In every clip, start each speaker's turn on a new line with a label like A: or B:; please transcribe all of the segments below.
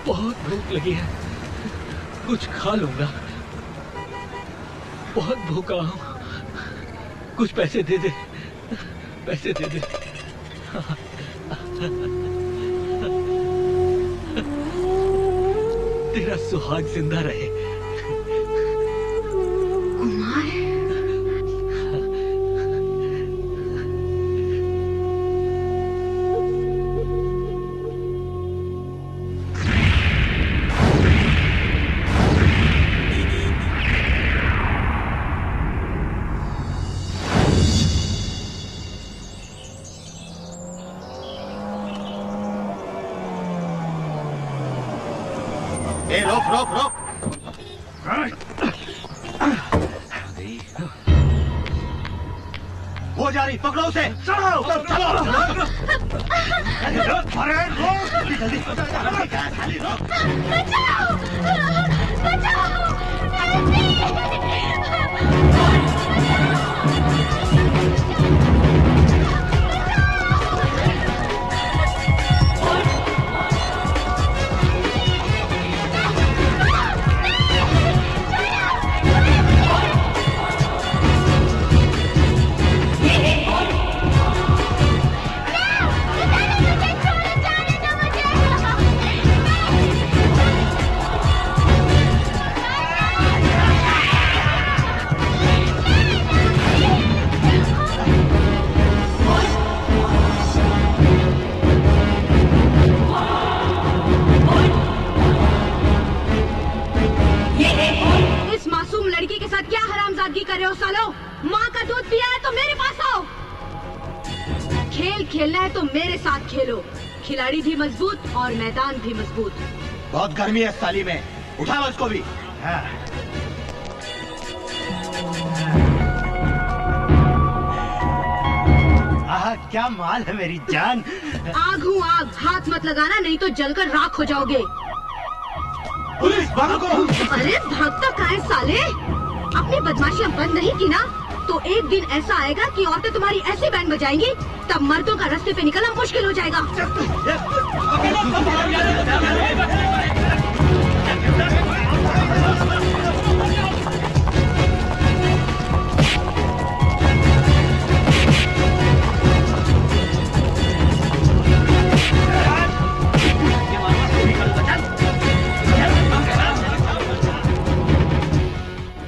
A: बहुत भूख लगी है, कुछ खा लूंगा। बहुत भूखा हूँ, कुछ पैसे दे दे, पैसे दे दे। तेरा सुहाग जिंदा रहे।
B: कुमार,
C: रोक रोक रोक। वो जा रही, पकड़ो उसे। चलो चलो। अरे रोक जल्दी। खाली रोक।
B: बचाओ, बचाओ। कर रहे हो सालो? माँ का दूध पिया है तो मेरे पास आओ। खेल खेलना है तो मेरे साथ खेलो। खिलाड़ी भी मजबूत और मैदान भी मजबूत।
C: बहुत गर्मी है साली में, उठा लो इसको भी। हाँ। क्या माल है मेरी जान।
B: आग हूँ आग, हाथ मत लगाना नहीं तो जलकर राख हो जाओगे।
C: पुलिस भागो।
B: अरे भागता कहाँ है साले? अपनी बदमाशियाँ बंद नहीं की ना तो एक दिन ऐसा आएगा कि औरतें तुम्हारी ऐसी बैंड बजाएंगी तब मर्दों का रास्ते पे निकलना मुश्किल हो जाएगा।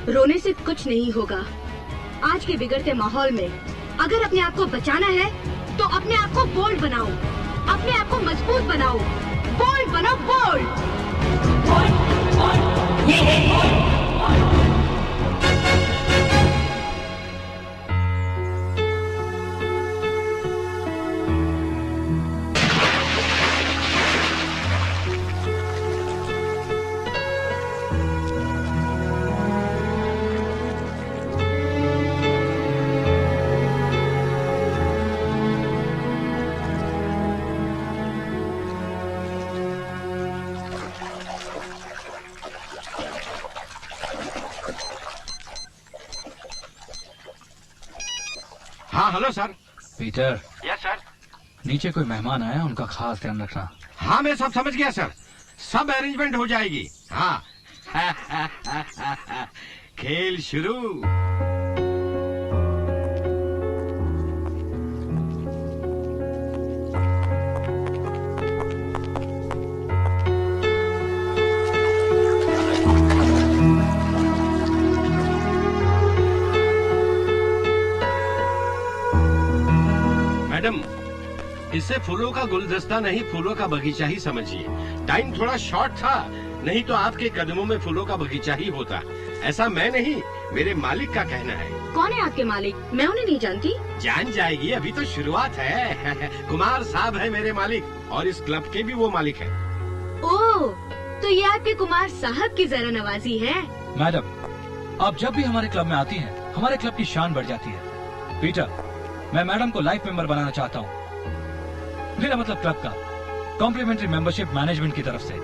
B: रोने से कुछ नहीं होगा। आज के बिगड़ते माहौल में अगर अपने आप को बचाना है तो अपने आप को बोल्ड बनाओ, अपने आप को मजबूत बनाओ। बोल्ड बनो, बोल्ड।
D: हाँ hello sir.
A: Peter.
D: Yes sir.
A: नीचे कोई मेहमान आया, उनका खास ध्यान रखना।
D: हाँ मैं सब समझ गया सर, सब अरेंजमेंट हो जाएगी। हाँ खेल शुरू। मैडम, इसे फूलों का गुलदस्ता नहीं, फूलों का बगीचा ही समझिए। टाइम थोड़ा शॉर्ट था, नहीं तो आपके कदमों में फूलों का बगीचा ही होता। ऐसा मैं नहीं, मेरे मालिक का कहना है।
B: कौन है आपके मालिक? मैं उन्हें नहीं जानती।
D: जान जाएगी, अभी तो शुरुआत है। कुमार साहब है मेरे मालिक और इस क्लब के भी वो मालिक है।
B: ओह, तो ये आपके कुमार साहब की जरा नवाजी है।
A: मैडम, आप जब भी हमारे क्लब में आती हैं, हमारे क्लब की शान बढ़ जाती है। पीटर, मैं मैडम को लाइफ मेंबर बनाना चाहता हूँ। मेरा मतलब क्लब का कॉम्प्लीमेंट्री मेंबरशिप मैनेजमेंट की तरफ से।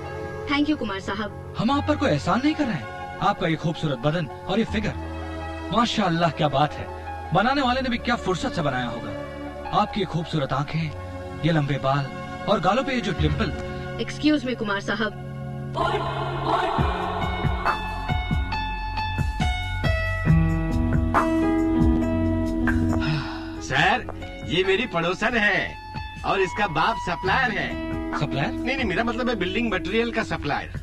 B: थैंक यू कुमार साहब।
A: हम आप पर कोई एहसान नहीं कर रहे हैं। आपका ये खूबसूरत बदन और ये फिगर, माशाअल्लाह क्या बात है। बनाने वाले ने भी क्या फुर्सत से बनाया होगा। आपकी ये खूबसूरत आंखें, ये लंबे बाल और गालों पे ये जो डिम्पल।
B: एक्सक्यूज मी कुमार साहब,
D: सर, ये मेरी पड़ोसन है और इसका बाप सप्लायर है।
A: सप्लायर?
D: नहीं, मेरा मतलब है बिल्डिंग मटेरियल का सप्लायर।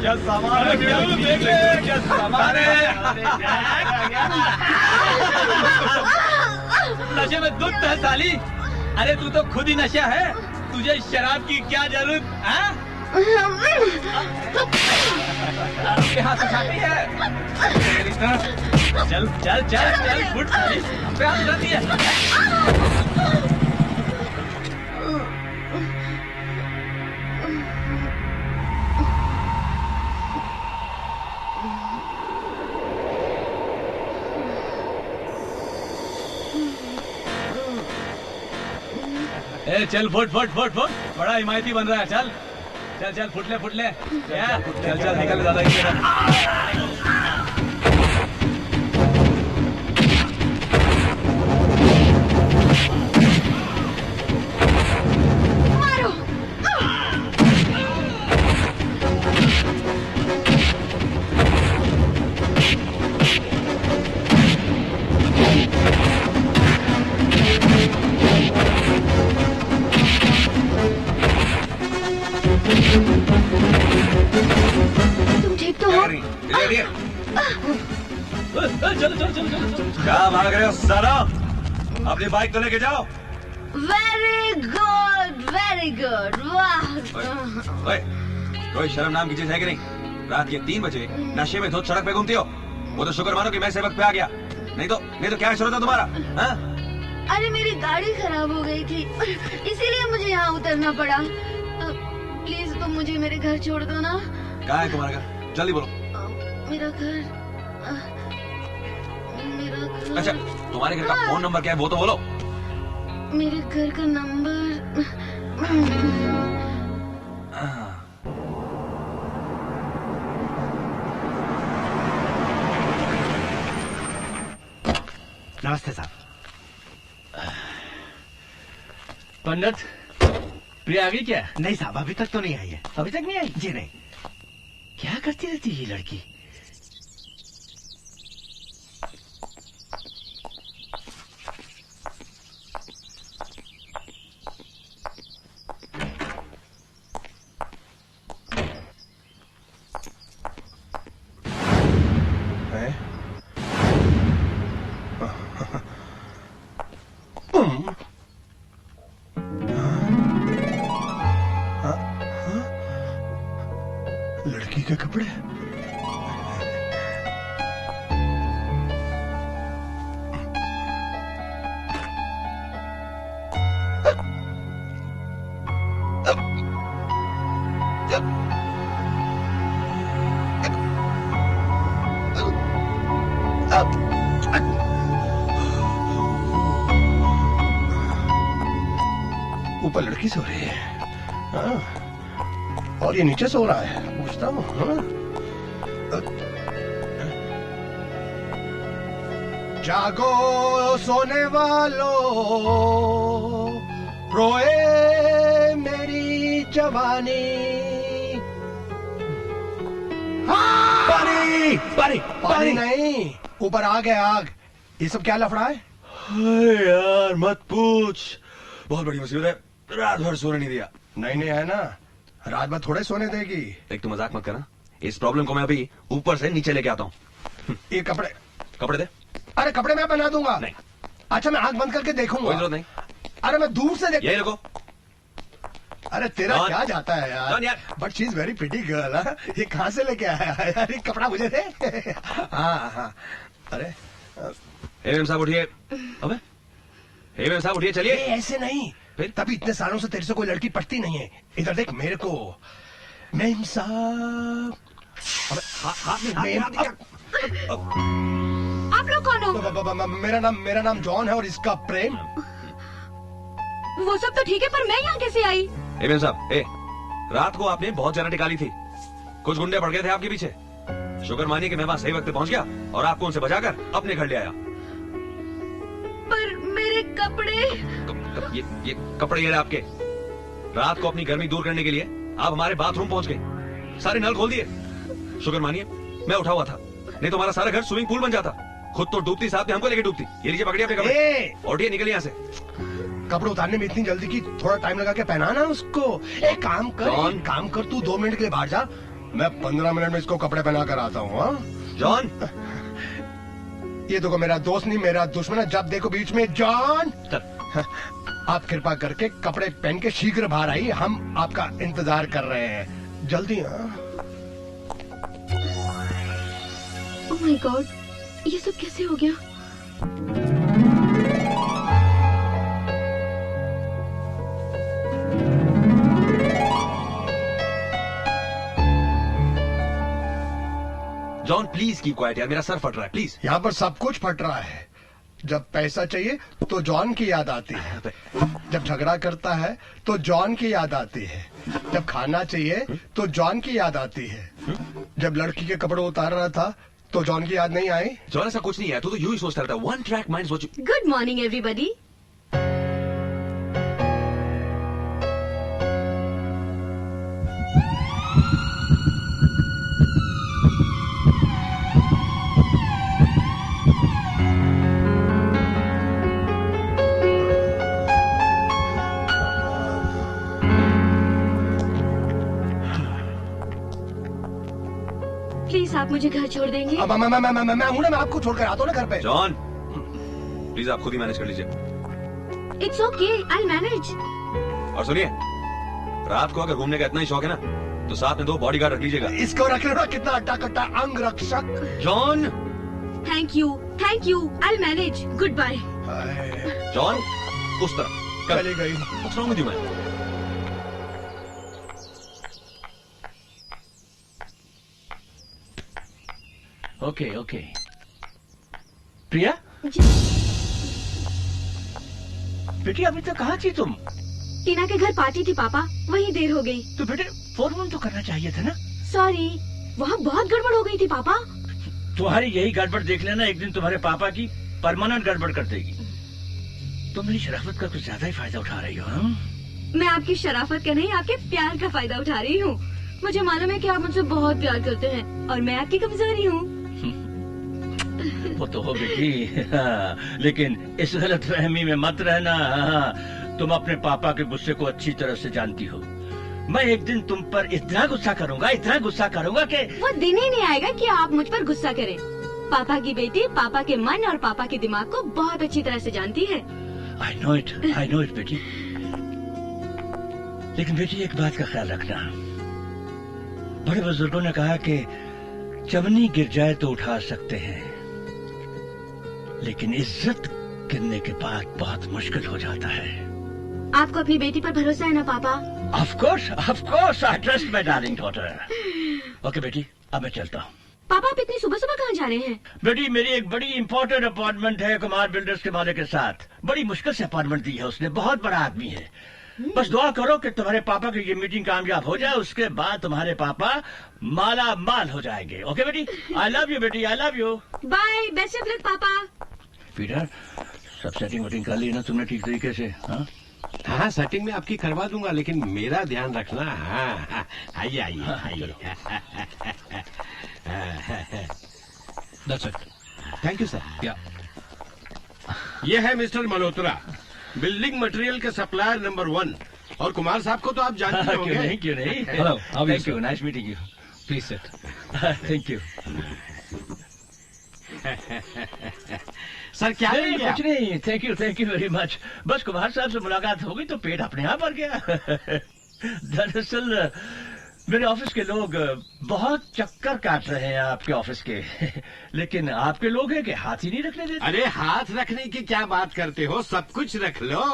C: क्या सामान है? क्या सामान है?
E: नशे में दुख है साली। अरे तू तो खुद ही नशा है, तुझे शराब की क्या जरूरत है? आपके हाथ उठाती है। चल चल चल चल फुट साली, पे हाथ उठाती है। ए चल फुट फुट फुट फुट, बड़ा हिमायती बन रहा है। चल चल चल फुट ले क्या? चल चल निकल दादा।
B: मारो। तुम ठीक तो हो?
E: चलो चलो चलो चलो।
C: क्या भाग रहे हो सारा? अपनी बाइक तो लेके जाओ।
B: वेरी गुड, वाह।
C: कोई शर्म नाम की चीज है कि नहीं? रात के 3 बजे नशे में धुत सड़क पे घूमती हो? वो तो शुक्र मानो कि मैं सेवक पे आ गया, नहीं तो क्या शुरू था तुम्हारा? हाँ?
B: अरे मेरी गाड़ी खराब हो गई थी, इसीलिए मुझे यहाँ उतरना पड़ा। प्लीज तुम मुझे मेरे घर छोड़ दो ना।
C: कहाँ है तुम्हारा घर? जल्दी बोलो।
B: मेरा घर।
C: अच्छा, तुम्हारे घर का फोन नंबर क्या है वो तो बोलो।
B: मेरे घर का नंबर।
C: नमस्ते साहब।
E: पंडित, प्रिया आ गई क्या?
C: नहीं साहब, अभी तक तो नहीं आई है।
E: अभी तक नहीं आई?
C: जी नहीं।
E: क्या करती रहती है ये लड़की?
C: लड़की के कपड़े। ऊपर लड़की सो रही है, हाँ? और ये नीचे सो रहा है। पूछता हूँ। जागो सोने वालों, रोए मेरी जवानी। पानी पानी पानी नहीं, ऊपर आग है, आग। ये सब क्या लफड़ा है? यार मत पूछ, बहुत बड़ी मुसीबत है। रात भर सोने नहीं दिया। नहीं है ना, रात भर थोड़े सोने देगी। एक तो मजाक मत करना, इस प्रॉब्लम को मैं अभी ऊपर से नीचे लेके आता हूँ। ये कपड़े दे। अरे कपड़े मैं पहना दूंगा। नहीं। अच्छा मैं आंख बंद करके देखूंगा। कोई जरूरत नहीं। अरे मैं दूर से देख। यही रखो। अरे तेरा
E: जॉन।
C: क्या जाता है
E: जॉन
C: यार,
E: यार।
C: But she is very pretty girl. ये कहाँ से लेके आया यार, ये कपड़ा मुझे दे। हाँ हाँ, अरे
E: मेम साहब उठिए। अबे मेम साहब उठिए, चलिए।
C: ऐसे नहीं,
E: फिर?
C: तभी इतने सालों से तेरे से कोई लड़की पटती नहीं है। इधर देख मेरे को। मेम साहब।
B: आप लोग कौन हो?
C: मेरा नाम जॉन है और इसका प्रेम।
B: वो सब तो ठीक है, पर मैं यहाँ कैसे आई?
E: मेम साहब, रात को आपने बहुत जरा निकाली थी, कुछ गुंडे पड़ गए थे आपके पीछे। शुक्र मानिए कि मैं वहां सही वक्त पे पहुंच गया और आपको उनसे बचाकर अपने घर ले आया।
B: पर मेरे कपड़े।
E: ये कपड़े ये आपके। रात को अपनी गर्मी दूर करने के लिए आप हमारे बाथरूम पहुंच गए, सारे नल खोल दिए। शुक्र मानिए मैं उठा हुआ था, नहीं तो हमारा सारा घर स्विमिंग पूल बन जाता। खुद तो डूबती, साथ में हमको लेके डूबती। ये लीजिए पकड़िए अपने कपड़े, उठिए निकलिए यहाँ से।
C: कपड़े उतारने में इतनी जल्दी की, थोड़ा टाइम लगा के पहनाना उसको। एक काम कर, तू 2 मिनट के लिए बाहर जा, मैं 15 मिनट में इसको कपड़े पहना कर आता हूँ। हाँ
E: जॉन,
C: ये देखो मेरा दोस्त नहीं मेरा दुश्मन है, जब देखो बीच में। जॉन आप कृपा करके कपड़े पहन के शीघ्र बाहर आइए, हम आपका इंतजार कर रहे हैं, जल्दी।
B: ओह माय गॉड, ये सब कैसे हो गया?
E: जॉन प्लीज कीप क्वाइट यार, मेरा सर फट रहा है प्लीज।
C: यहाँ पर सब कुछ फट रहा है। जब पैसा चाहिए तो जॉन की याद आती है, जब झगड़ा करता है तो जॉन की याद आती है, जब खाना चाहिए तो जॉन की याद आती है, जब लड़की के कपड़े उतार रहा था तो जॉन की याद नहीं आई।
E: जॉन ऐसा कुछ नहीं है, तू तो यूं ही सोचता रहता है। वन ट्रैक माइंड सोच।
B: Good morning everybody. प्लीज आप मुझे घर छोड़ देंगे?
C: अब मैं हूं ना, मैं आपको छोड़कर आता हूँ ना घर पे।
E: जॉन प्लीज आप खुद ही मैनेज कर लीजिए।
B: It's okay, I manage.
E: और सुनिए, रात को अगर घूमने का इतना ही शौक है ना, तो साथ में 2 बॉडीगार्ड रख लीजिएगा।
C: इसको रख लो ना, कितना अट्टा कट्टा अंग रक्षक।
E: John
B: thank you, I manage. Good bye.
E: John उस तरफ
C: चली गई।
E: What's wrong with you, man?
A: Okay Priya, बेटी अभी तक कहाँ थी तुम?
B: टीना के घर पार्टी थी पापा, वहीं देर हो गई।
A: तो बेटे फोन तो करना चाहिए था ना।
B: सॉरी, वहाँ बहुत गड़बड़ हो गई थी पापा।
A: तुम्हारी यही गड़बड़ देख लेना, एक दिन तुम्हारे पापा की परमानेंट गड़बड़ कर देगी। तुम मेरी शराफत का कुछ ज्यादा ही फायदा उठा रही हो। हाँ?
B: मैं आपकी शराफत का नहीं, आपके प्यार का फायदा उठा रही हूँ। मुझे मालूम है कि आप मुझसे बहुत प्यार करते हैं और मैं आपकी कमजोरी हूँ।
A: वो तो हो बेटी, लेकिन इस गलतफहमी में मत रहना। तुम अपने पापा के गुस्से को अच्छी तरह से जानती हो। मैं एक दिन तुम पर इतना गुस्सा करूंगा कि
B: वो दिन ही नहीं आएगा कि आप मुझ पर गुस्सा करें। पापा की बेटी पापा के मन और पापा के दिमाग को बहुत अच्छी तरह से जानती है।
A: I know it बेटी। लेकिन बेटी एक बात का ख्याल रखना, बड़े बुजुर्गों ने कहा कि चमनी गिर जाए तो उठा सकते हैं, लेकिन इज्जत गिरने के बाद बहुत मुश्किल हो जाता है।
B: आपको अपनी बेटी पर भरोसा है ना पापा?
A: Of course, I trust my darling daughter. Okay बेटी, अब मैं चलता हूँ।
B: पापा आप इतनी सुबह सुबह कहाँ जा रहे हैं?
A: बेटी मेरी एक बड़ी इंपॉर्टेंट अपॉइंटमेंट है कुमार बिल्डर्स के मालिक के साथ। बड़ी मुश्किल से अपॉइंटमेंट दी है उसने, बहुत बड़ा आदमी है। बस दुआ करो कि तुम्हारे पापा की ये मीटिंग कामयाब हो जाए, उसके बाद तुम्हारे पापा माला माल हो जाएंगे। ओके बेटी, आई लव यू बेटी, I love you.
B: Bye, best of luck पापा।
A: पीटर, सब सेटिंग वटिंग कर ली ना तुमने ठीक तरीके से?
D: हाँ सेटिंग में आपकी करवा दूंगा, लेकिन मेरा ध्यान रखना। हाँ आइए।
A: Thank you sir. या
D: ये है मिस्टर मल्होत्रा, बिल्डिंग मटेरियल के सप्लायर नंबर 1। और कुमार साहब को तो आप जानते होंगे।
A: क्यों नहीं।
E: Hello,
A: thank you, nice meeting you.
E: Please sit.
A: Thank you
D: sir. क्या लेंगे आप?
A: कुछ नहीं, थैंक यू वेरी मच। बस कुमार साहब से मुलाकात हो गई तो पेट अपने आप भर गया।
F: दरअसल मेरे ऑफिस के लोग बहुत चक्कर काट रहे हैं आपके ऑफिस के, लेकिन आपके लोग हैं कि हाथ ही नहीं रखने देते।
D: अरे हाथ रखने की क्या बात करते हो, सब कुछ रख लो।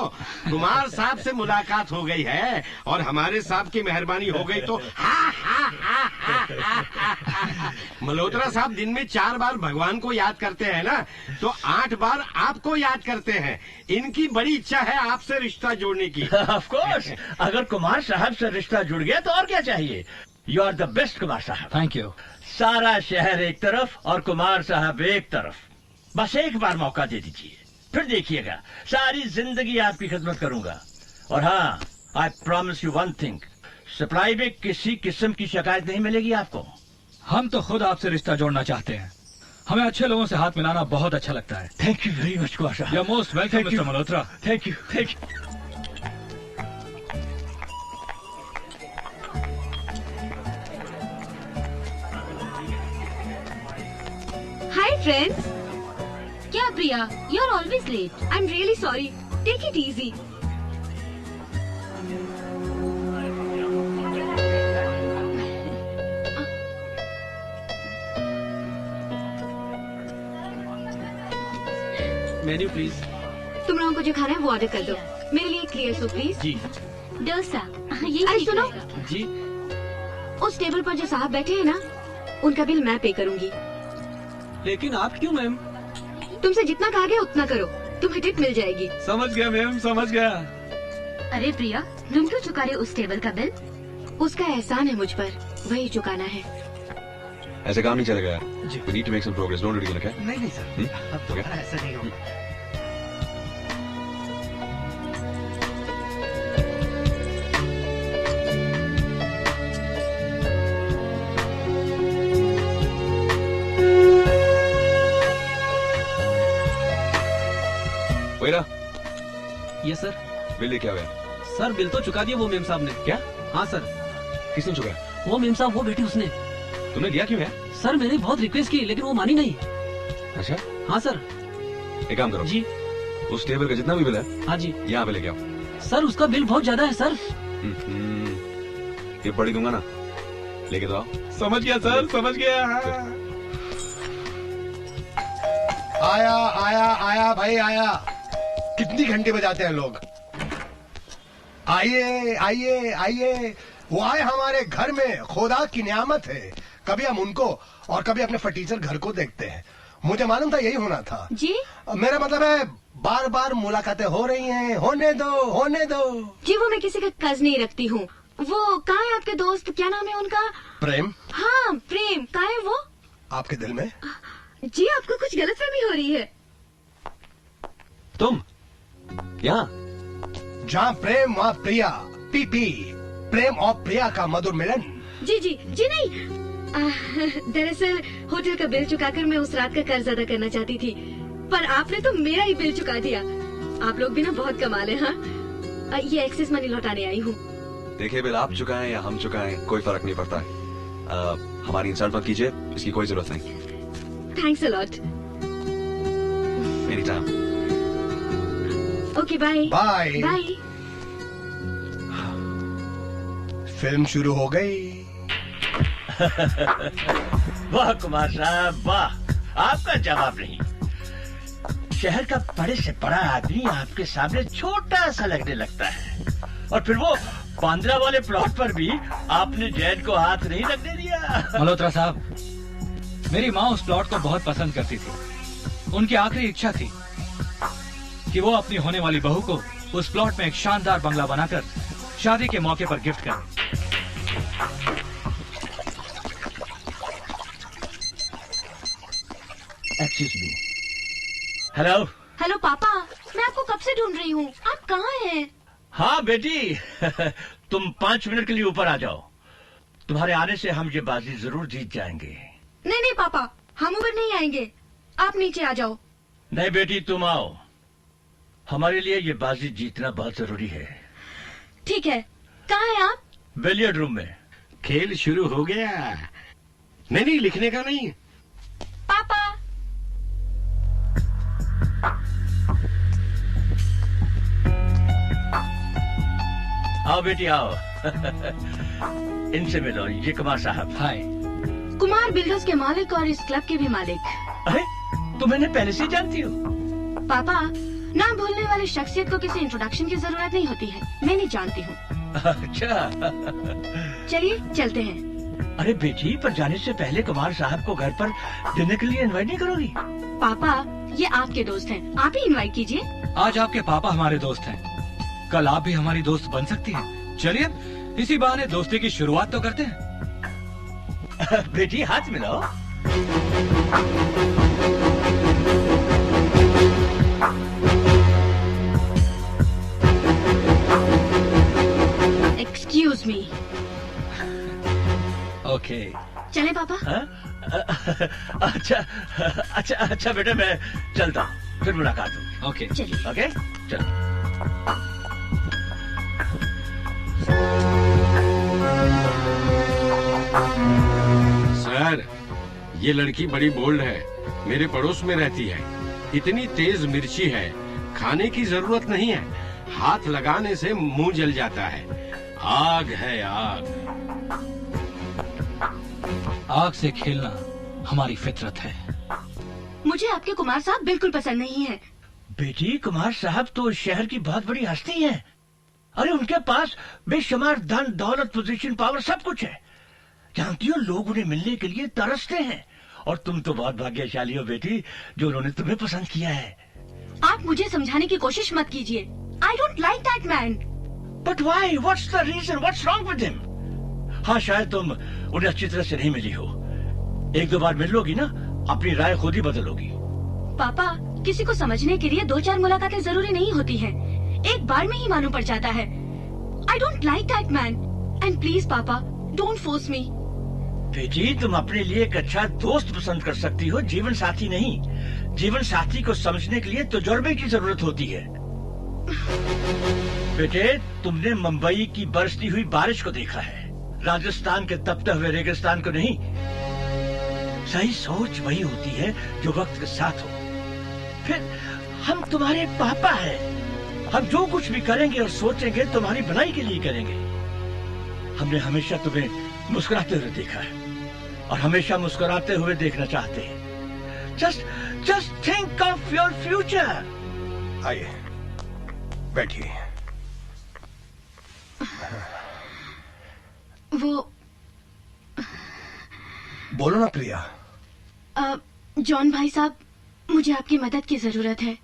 D: कुमार साहब से मुलाकात हो गई है और हमारे साहब की मेहरबानी हो गई तो मल्होत्रा साहब दिन में 4 बार भगवान को याद करते हैं ना, तो 8 बार आपको याद करते हैं। इनकी बड़ी इच्छा है आपसे रिश्ता जोड़ने की।
F: ऑफ कोर्स, अगर कुमार साहब से रिश्ता जुड़ गया तो और क्या चाहिए। You are the best Kumar साहब।
A: Thank you.
F: सारा शहर एक तरफ और कुमार साहब एक तरफ। बस एक बार मौका दे दीजिए, फिर देखिएगा सारी जिंदगी आपकी खिदमत करूंगा। और हाँ, I promise you one thing, supply में किसी किस्म की शिकायत नहीं मिलेगी आपको।
A: हम तो खुद आपसे रिश्ता जोड़ना चाहते हैं। हमें अच्छे लोगों से हाथ मिलाना बहुत अच्छा लगता है।
F: Thank you very much Kumar साहब।
A: You are most welcome mister Malhotra.
F: Thank you, thank you.
B: Hi friends.
G: क्या Priya, you are always late.
B: I am really sorry, take it easy.
H: Menu please.
B: तुम लोगों को जो खाना है वो ऑर्डर कर दो। मेरे लिए क्लियर सो प्लीज।
H: जी
G: डोसा।
B: अरे सुनो,
H: जी।
B: उस टेबल पर जो साहब बैठे हैं ना, उनका बिल मैं पे करूंगी।
H: लेकिन आप क्यों मैम?
B: तुमसे जितना कहा गया उतना करो, तुम्हें टिप मिल जाएगी।
H: समझ गया मैम, समझ गया।
G: अरे प्रिया, तुम क्यों चुका रहे हो उस टेबल का बिल?
B: उसका एहसान है मुझ पर, वही चुकाना है।
E: ऐसे काम नहीं चलेगा यार।
H: जी।
E: We need to make some progress. Don't do it, okay?
H: नहीं सर, अब
E: Okay.
H: ऐसा नहीं होगा।
E: वेरा,
H: ये सर।
E: बिल लेके आओ यार।
H: सर बिल तो चुका दिया वो मेम साहब ने।
E: क्या?
H: हाँ सर।
E: किसने चुका?
H: वो मेम साहब वो बेटी उसने।
E: तुमने दिया क्यों यार?
H: सर मैंने बहुत रिक्वेस्ट की लेकिन वो मानी नहीं।
E: अच्छा,
H: हाँ सर।
E: एक काम करो।
H: जी।
E: उस टेबल का जितना भी बिल है
H: हाँ जी।
E: यहाँ पे लेके आओ।
H: सर उसका बिल बहुत ज्यादा है सर।
E: ये बड़ी दूंगा ना, लेके तो आओ।
H: समझ गया सर, समझ गया।
C: आया आया आया भाई आया। कितनी घंटे बजाते हैं लोग। आइए आइए आइए। वो आए हमारे घर में, खुदा की नियामत है। कभी हम उनको और कभी अपने फटीचर घर को देखते हैं। मुझे मालूम था यही होना था।
B: जी
C: मेरा मतलब है बार बार मुलाकातें हो रही हैं। होने दो, होने दो।
B: जी, वो मैं किसी का कर्ज नहीं रखती हूँ। वो कहाँ है आपके दोस्त, क्या नाम है उनका?
C: प्रेम।
B: हाँ प्रेम, कहाँ है वो?
C: आपके दिल में?
B: जी, आपको कुछ गलतफहमी हो रही है।
E: तुम यहाँ?
C: जहाँ प्रेम वहाँ प्रिया। पीपी, प्रेम और प्रिया का मधुर मिलन।
B: जी जी जी नहीं, दरअसल होटल का बिल चुकाकर मैं उस रात का कर्ज अदा करना चाहती थी, पर आपने तो मेरा ही बिल चुका दिया। आप लोग भी ना बहुत कमाल है। हाँ, ये एक्सेस मनी लौटाने आई हूँ।
E: देखिए, बिल आप चुकाएं या हम चुकाएं कोई फर्क नहीं पड़ता है। हमारी इंसल्ट मत कीजिए, इसकी कोई जरूरत नहीं।
B: Thanks a lot.
E: Any time.
B: Okay bye.
C: Bye
B: bye.
C: Film शुरू हो गई।
F: वाह कुमार साहब वाह, आपका जवाब नहीं। शहर का बड़े से बड़ा आदमी आपके सामने छोटा सा लगने लगता है, और फिर वो बांद्रा वाले प्लॉट पर भी आपने जैन को हाथ नहीं लगने दिया।
A: मल्होत्रा साहब, मेरी माँ उस प्लॉट को बहुत पसंद करती थी। उनकी आखिरी इच्छा थी कि वो अपनी होने वाली बहू को उस प्लॉट में एक शानदार बंगला बनाकर शादी के मौके पर गिफ्ट करें।
F: Excuse me. हेलो।
B: हेलो पापा, मैं आपको कब से ढूंढ रही हूँ, आप कहाँ हैं?
F: हाँ बेटी, तुम 5 मिनट के लिए ऊपर आ जाओ। तुम्हारे आने से हम ये बाजी जरूर जीत जाएंगे।
B: नहीं नहीं पापा, हम ऊपर नहीं आएंगे, आप नीचे आ जाओ।
F: नहीं बेटी, तुम आओ। हमारे लिए ये बाजी जीतना बहुत जरूरी है।
B: ठीक है, कहाँ हैं आप?
F: बिलियर्ड रूम में।
D: खेल शुरू हो गया। नहीं, लिखने का नहीं।
B: पापा।
F: आओ बेटी आओ। इनसे मिलो, ये कुमार साहब।
A: हाय।
B: कुमार बिल्डर्स के मालिक और इस क्लब के भी मालिक।
F: अरे तुम इन्हें पहले से जानती हो?
B: पापा, नाम भूलने वाली शख्सियत को किसी इंट्रोडक्शन की जरूरत नहीं होती है, मैं नहीं जानती हूँ।
F: अच्छा।
B: चलिए चलते हैं।
F: अरे बेटी, पर जाने से पहले कुमार साहब को घर पर डिनर के लिए इनवाइट नहीं करोगी?
B: पापा, ये आपके दोस्त हैं, आप ही इनवाइट कीजिए।
A: आज आपके पापा हमारे दोस्त हैं, कल आप भी हमारी दोस्त बन सकती हैं। चलिए इसी बहाने दोस्ती की शुरुआत तो करते हैं।
F: बेटी हाथ मिलाओ।
B: Excuse me.
A: ओके।
B: चले पापा?
F: अच्छा अच्छा अच्छा बेटा, मैं चलता हूँ, फिर मुलाकात होगी।
A: ओके
B: चलिए।
F: ओके चलो।
D: सर, ये लड़की बड़ी बोल्ड है, मेरे पड़ोस में रहती है। इतनी तेज मिर्ची है, खाने की जरूरत नहीं है, हाथ लगाने से मुंह जल जाता है। आग है आग।
A: आग से खेलना हमारी फितरत है।
B: मुझे आपके कुमार साहब बिल्कुल पसंद नहीं है।
F: बेटी, कुमार साहब तो शहर की बहुत बड़ी हस्ती है। अरे उनके पास बेशुमार धन दौलत पोजीशन पावर सब कुछ है। जानती हो, लोग उन्हें मिलने के लिए तरसते हैं। और तुम तो बहुत भाग्यशाली हो बेटी, जो उन्होंने तुम्हें पसंद किया है।
B: आप मुझे समझाने की कोशिश मत कीजिए। I don't like that man.
F: But why? What's the reason? What's wrong with him? हाँ, शायद तुम उन्हें अच्छी तरह से नहीं मिली हो। एक दो बार मिल लोगी ना, अपनी राय खुद ही बदलोगी।
B: पापा, किसी को समझने के लिए 2-4 मुलाकातें जरूरी नहीं होती हैं। एक बार में ही मालूम पड़ जाता है। आई don't like that man and please पापा, डोंट फोर्स मी।
F: बेटी, तुम अपने लिए एक अच्छा दोस्त पसंद कर सकती हो, जीवन साथी नहीं। जीवन साथी को समझने के लिए तजुर्बे की जरूरत होती है। बेटे, तुमने मुंबई की बरसती हुई बारिश को देखा है, राजस्थान के तपते हुए रेगिस्तान को नहीं। सही सोच वही होती है जो वक्त के साथ हो। फिर हम तुम्हारे पापा हैं। हम जो कुछ भी करेंगे और सोचेंगे तुम्हारी भलाई के लिए करेंगे। हमने हमेशा तुम्हें मुस्कुराते हुए देखा है और हमेशा मुस्कुराते हुए देखना चाहते हैं। Just think of your future.
C: आइए बैठिए।
B: वो
C: बोलो ना प्रिया।
B: जॉन भाई साहब, मुझे आपकी मदद की जरूरत है।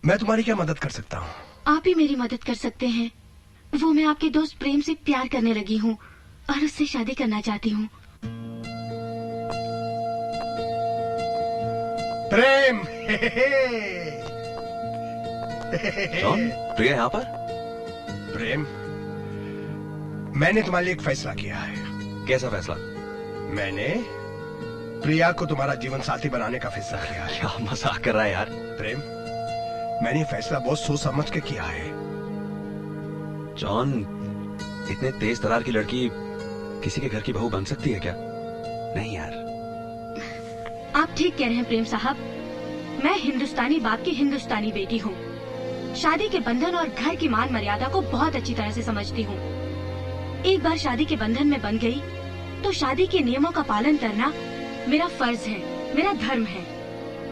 C: मैं तुम्हारी क्या मदद कर सकता हूँ?
B: आप ही मेरी मदद कर सकते हैं। वो मैं आपके दोस्त प्रेम से प्यार करने लगी हूँ और उससे शादी करना चाहती हूँ।
C: प्रेम।
E: जॉन, प्रिया यहाँ पर?
C: प्रेम, मैंने तुम्हारे लिए एक फैसला किया है।
E: कैसा फैसला?
C: मैंने प्रिया को तुम्हारा जीवन साथी बनाने का फैसला किया है।
E: क्या मजाक कर रहा है यार?
C: प्रेम, मैंने ये फैसला बहुत सोच समझ के किया है।
E: जॉन, इतने तेज तरार की लड़की किसी के घर की बहू बन सकती है क्या? नहीं यार।
B: आप ठीक कह रहे हैं प्रेम साहब। मैं हिंदुस्तानी बाप की हिंदुस्तानी बेटी हूँ। शादी के बंधन और घर की मान मर्यादा को बहुत अच्छी तरह से समझती हूँ। एक बार शादी के बंधन में बंध गई तो शादी के नियमों का पालन करना मेरा फर्ज है, मेरा धर्म है।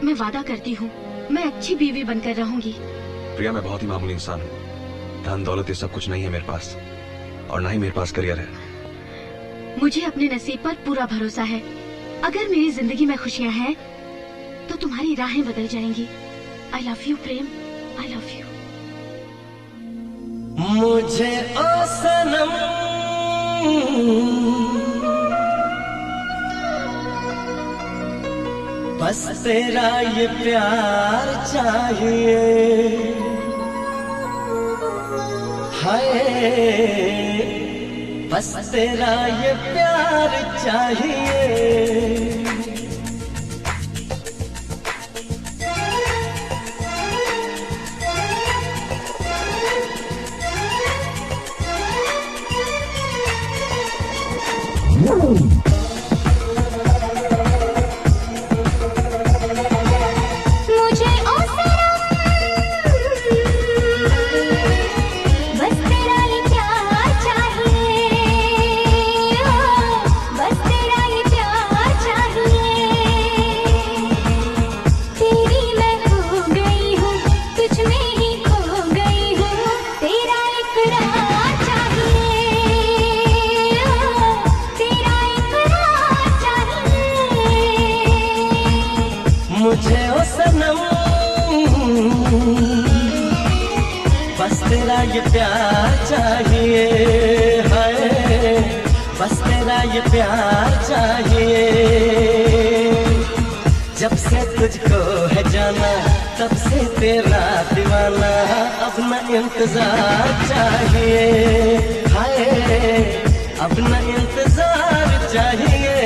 B: मैं वादा करती हूँ, मैं अच्छी बीवी बनकर रहूंगी।
E: प्रिया, मैं बहुत ही मामूली इंसान हूँ। धन दौलत ये सब कुछ नहीं है मेरे पास, और ना ही मेरे पास करियर है।
B: मुझे अपने नसीब पर पूरा भरोसा है। अगर मेरी जिंदगी में खुशियाँ हैं, तो तुम्हारी राहें बदल जाएंगी। आई love you Prem, I love you.
I: मुझे ओ सनम बस तेरा ये प्यार चाहिए। हाय, बस तेरा ये प्यार चाहिए।
B: मुझे ओ सनम बस
I: तेरा ये प्यार चाहिए, हाय बस तेरा ये प्यार चाहिए। जब से तुझको है जाना तब से तेरा दीवाना, अब न इंतजार चाहिए, हाय अब न इंतजार चाहिए।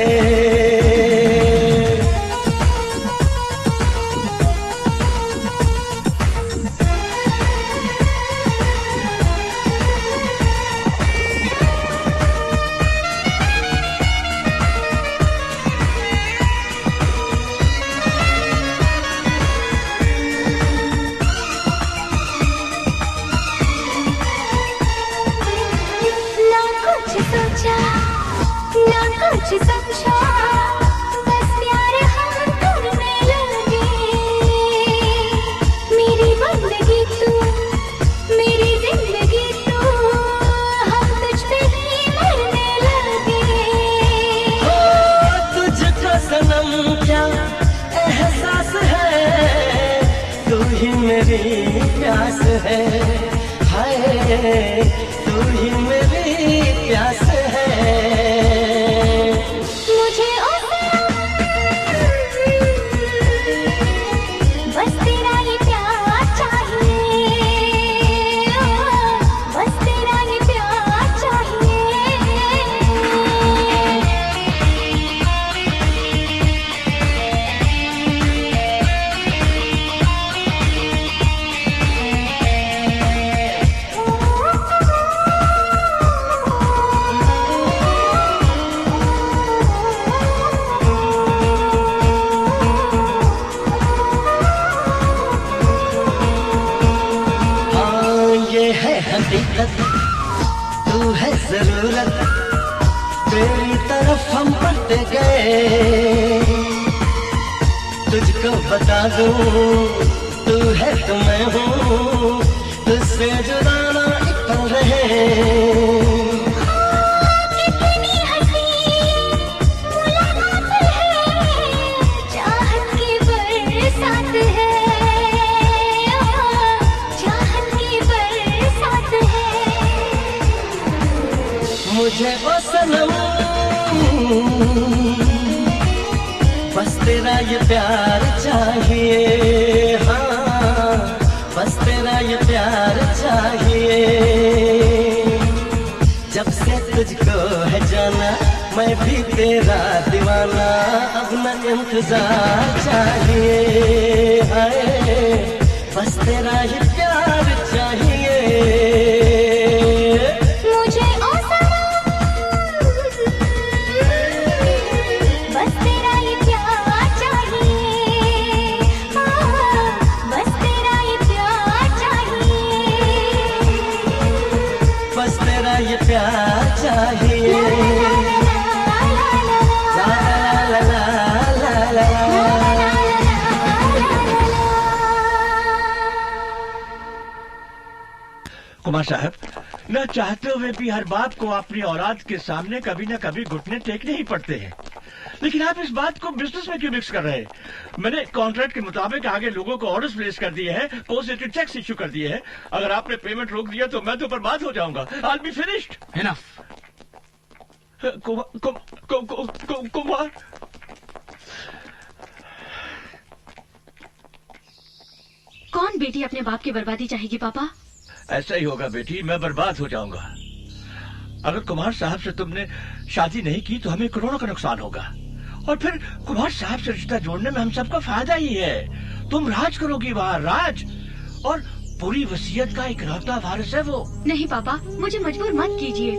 J: कुछ समझा बस प्यार हम करने लगे। मेरी बंदगी तू मेरी जिंदगी तू, हम तुझ पे ही मरने लगे।
I: हो तुझको सनम क्या एहसास है, तू ही मेरी प्यास है, हाय तू ही मेरी प्यास है। तू है जरूरत, तेरी तरफ हम बढ़ते गए। तुझको बता दूं तू है तो मैं हूँ, तुझसे जुदा ना एक पल रहे। मुझे ओ सनम बस तेरा ये प्यार चाहिए, हाँ बस तेरा ये प्यार चाहिए। जब से तुझको है जाना मैं भी तेरा दीवाना, अब न इंतजार चाहिए, हाय बस तेरा ये प्यार चाहिए। ये प्यार चाहिए।
F: कुमार साहब, न चाहते हुए भी हर बात को अपनी औलाद के सामने कभी न कभी घुटने टेकने ही पड़ते हैं। लेकिन आप इस बात को बिजनेस में क्यों मिक्स कर रहे हैं? मैंने कॉन्ट्रैक्ट के मुताबिक आगे लोगों को ऑर्डर्स प्लेस कर दिए हैं, पॉजिटिव चेक्स इश्यू कर दिए हैं। अगर आपने पेमेंट रोक दिया तो मैं तो बर्बाद हो जाऊंगा। I'll be finished.
A: Enough.
F: Kumar
B: कौन बेटी अपने बाप की बर्बादी चाहेगी पापा?
F: ऐसा ही होगा बेटी, मैं बर्बाद हो जाऊंगा। अगर कुमार साहब से तुमने शादी नहीं की तो हमें करोड़ों का नुकसान होगा, और फिर कुमार साहब से रिश्ता जोड़ने में हम सबका फायदा ही है। तुम राज करोगी वहाँ, राज, और पूरी वसीयत का इकलौता वारिस है वो।
B: नहीं पापा, मुझे मजबूर मत कीजिए।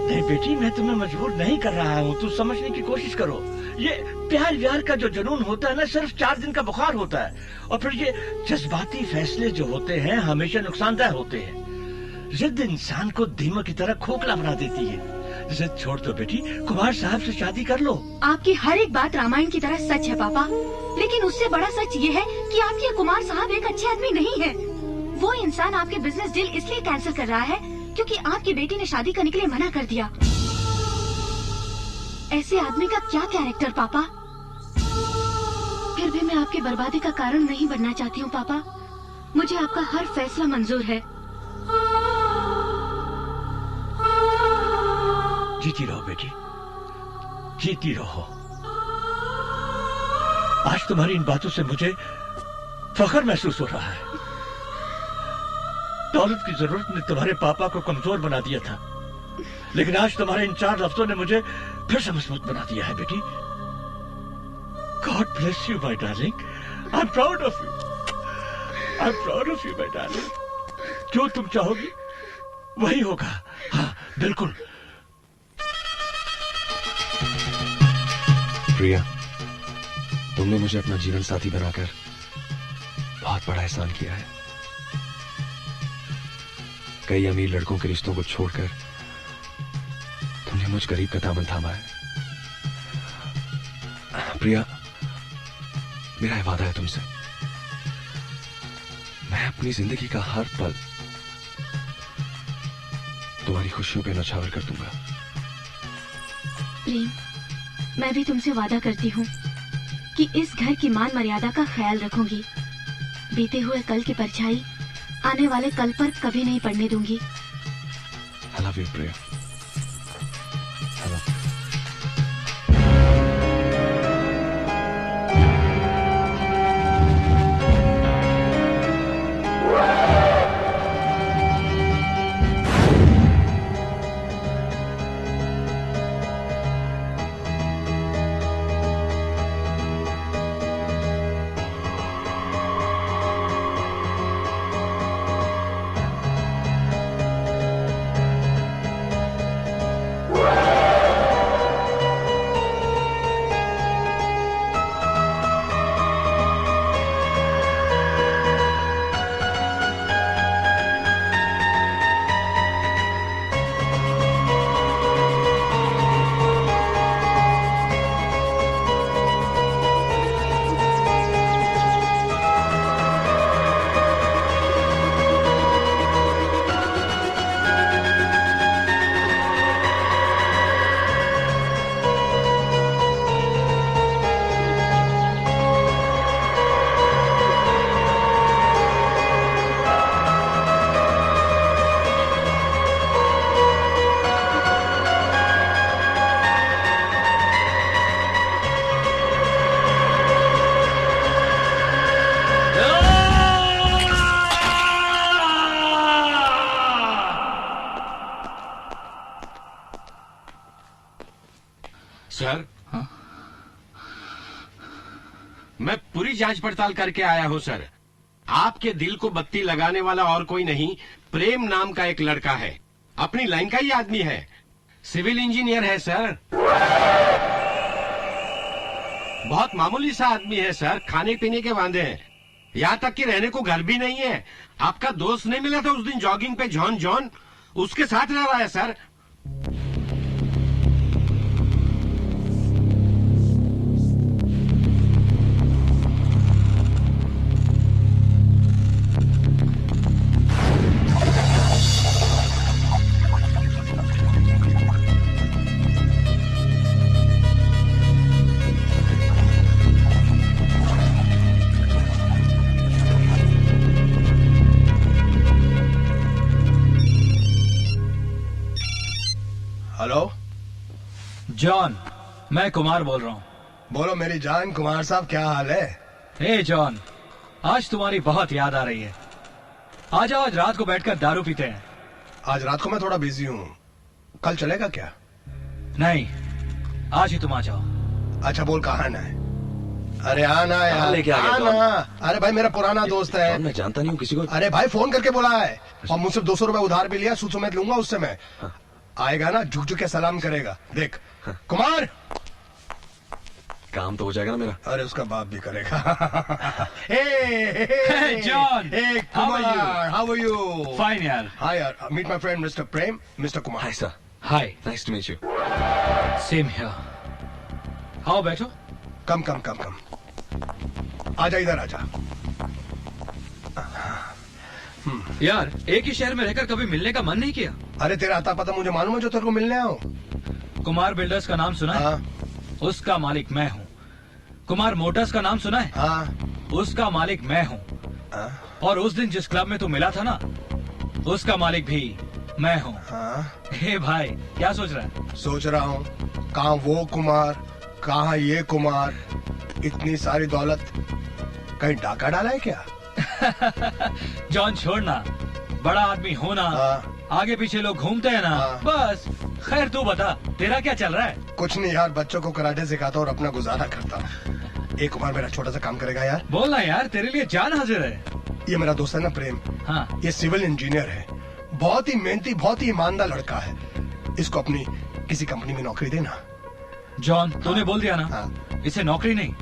F: नहीं बेटी, मैं तुम्हें मजबूर नहीं कर रहा हूँ, तू समझने की कोशिश करो। ये प्यार व्यार का जो जुनून होता है ना, सिर्फ 4 दिन का बुखार होता है, और फिर ये जज्बाती फैसले जो होते हैं हमेशा नुकसानदायक होते हैं। जिद इंसान को दीमक की तरह खोखला बना देती है। जिद छोड़ दो बेटी, कुमार साहब से शादी कर लो।
B: आपकी हर एक बात रामायण की तरह सच है पापा, लेकिन उससे बड़ा सच ये है कि आपके कुमार साहब एक अच्छे आदमी नहीं है। वो इंसान आपके बिजनेस डील इसलिए कैंसिल कर रहा है क्योंकि आपकी बेटी ने शादी करने के लिए मना कर दिया। ऐसे आदमी का क्या कैरेक्टर पापा। फिर भी मैं आपकी बर्बादी का कारण नहीं बनना चाहती हूँ पापा। मुझे आपका हर फैसला मंजूर है।
F: जीती रहो बेटी, जीती रहो। आज तुम्हारी इन बातों से मुझे फख्र महसूस हो रहा है। दौलत की जरूरत ने तुम्हारे पापा को कमजोर बना दिया था, लेकिन आज तुम्हारे इन 4 लफ्जों ने मुझे फिर से मजबूत बना दिया है बेटी। God bless you, my darling. I'm proud of you. I'm proud of you, my darling. जो तुम चाहोगी वही होगा। हाँ, बिल्कुल।
E: प्रिया, तुमने मुझे अपना जीवन साथी बनाकर बहुत बड़ा एहसान किया है। कई अमीर लड़कों के रिश्तों को छोड़कर तुमने मुझ गरीब का दामन थामा है। प्रिया, मेरा यह वादा है तुमसे, मैं अपनी जिंदगी का हर पल तुम्हारी खुशियों पे नछावर कर दूंगा।
B: प्रेम, मैं भी तुमसे वादा करती हूँ कि इस घर की मान मर्यादा का ख्याल रखूंगी। बीते हुए कल की परछाई आने वाले कल पर कभी नहीं पड़ने दूंगी।
E: I love you, Priya. I love you।
D: Sir, मैं पूरी जांच पड़ताल करके आया हूं सर। आपके दिल को बत्ती लगाने वाला और कोई नहीं, प्रेम नाम का एक लड़का है, अपनी लाइन का ही आदमी है, सिविल इंजीनियर है सर। बहुत मामूली सा आदमी है सर, खाने पीने के वांदे हैं, यहाँ तक कि रहने को घर भी नहीं है। आपका दोस्त नहीं मिला था उस दिन जॉगिंग पे, जॉन, उसके साथ रह रहा है सर।
C: हेलो
A: जॉन, मैं कुमार बोल रहा हूँ।
C: बोलो मेरी जान। कुमार साहब, क्या हाल है?
A: हे जॉन, आज तुम्हारी बहुत याद आ रही है। आ जाओ, आज रात को बैठकर दारू पीते हैं।
C: आज रात को मैं थोड़ा बिजी हूँ, कल चलेगा क्या?
A: नहीं, आज ही तुम आ जाओ।
C: अच्छा बोल, कहाँ आना है? अरे आना यार,
E: लेके आ गया
C: आना। अरे भाई मेरा पुराना दोस्त है।
E: मैं जानता नहीं हूँ किसी को।
C: अरे भाई फोन करके बोला है, और मुझसे 200 रुपए उधार भी लिया, सूद समेत लूंगा उससे मैं। आएगा ना, झुक झुक के सलाम करेगा। देख कुमार,
E: काम तो हो जाएगा ना मेरा।
C: अरे उसका बाप भी करेगा।
A: Hey, John.
C: Hey,
A: How are you?
C: How are you?
A: Fine यार।
C: Hi यार, meet my friend Mr. Prem, Mr. Kumar.
E: Hi sir.
A: Hi.
E: Nice to meet you.
A: Same here. आओ बैठो।
C: कम कम कम कम, आजा इधर आजा।
A: यार, एक ही शहर में रहकर कभी मिलने का मन नहीं किया?
C: अरे तेरा आता पता मुझे मालूम है जो तेरे को मिलने आओ।
A: कुमार बिल्डर्स का नाम सुना है? उसका मालिक मैं हूँ। कुमार मोटर्स का नाम सुना है? उसका मालिक मैं हूँ। और उस दिन जिस क्लब में तू मिला था ना, उसका मालिक भी मैं हूँ।
C: हाँ?
A: हे भाई, क्या सोच रहा है?
C: सोच रहा हूँ कहाँ वो कुमार, कहाँ ये कुमार, इतनी सारी दौलत कहीं डाका डाला है क्या?
A: जॉन छोड़ना, बड़ा आदमी होना, आगे पीछे लोग घूमते हैं ना, बस। खैर तू बता, तेरा क्या चल रहा है?
C: कुछ नहीं यार, बच्चों को कराटे सिखाता और अपना गुजारा करता। एक कुमार मेरा छोटा सा काम करेगा यार?
A: बोलना यार, तेरे लिए जान हाजिर है।
C: ये मेरा दोस्त है ना प्रेम।
A: हाँ।
C: ये सिविल इंजीनियर है, बहुत ही मेहनती, बहुत ही ईमानदार लड़का है। इसको अपनी किसी कंपनी में नौकरी देना।
A: जॉन, तूने बोल दिया ना, इसे नौकरी नहीं,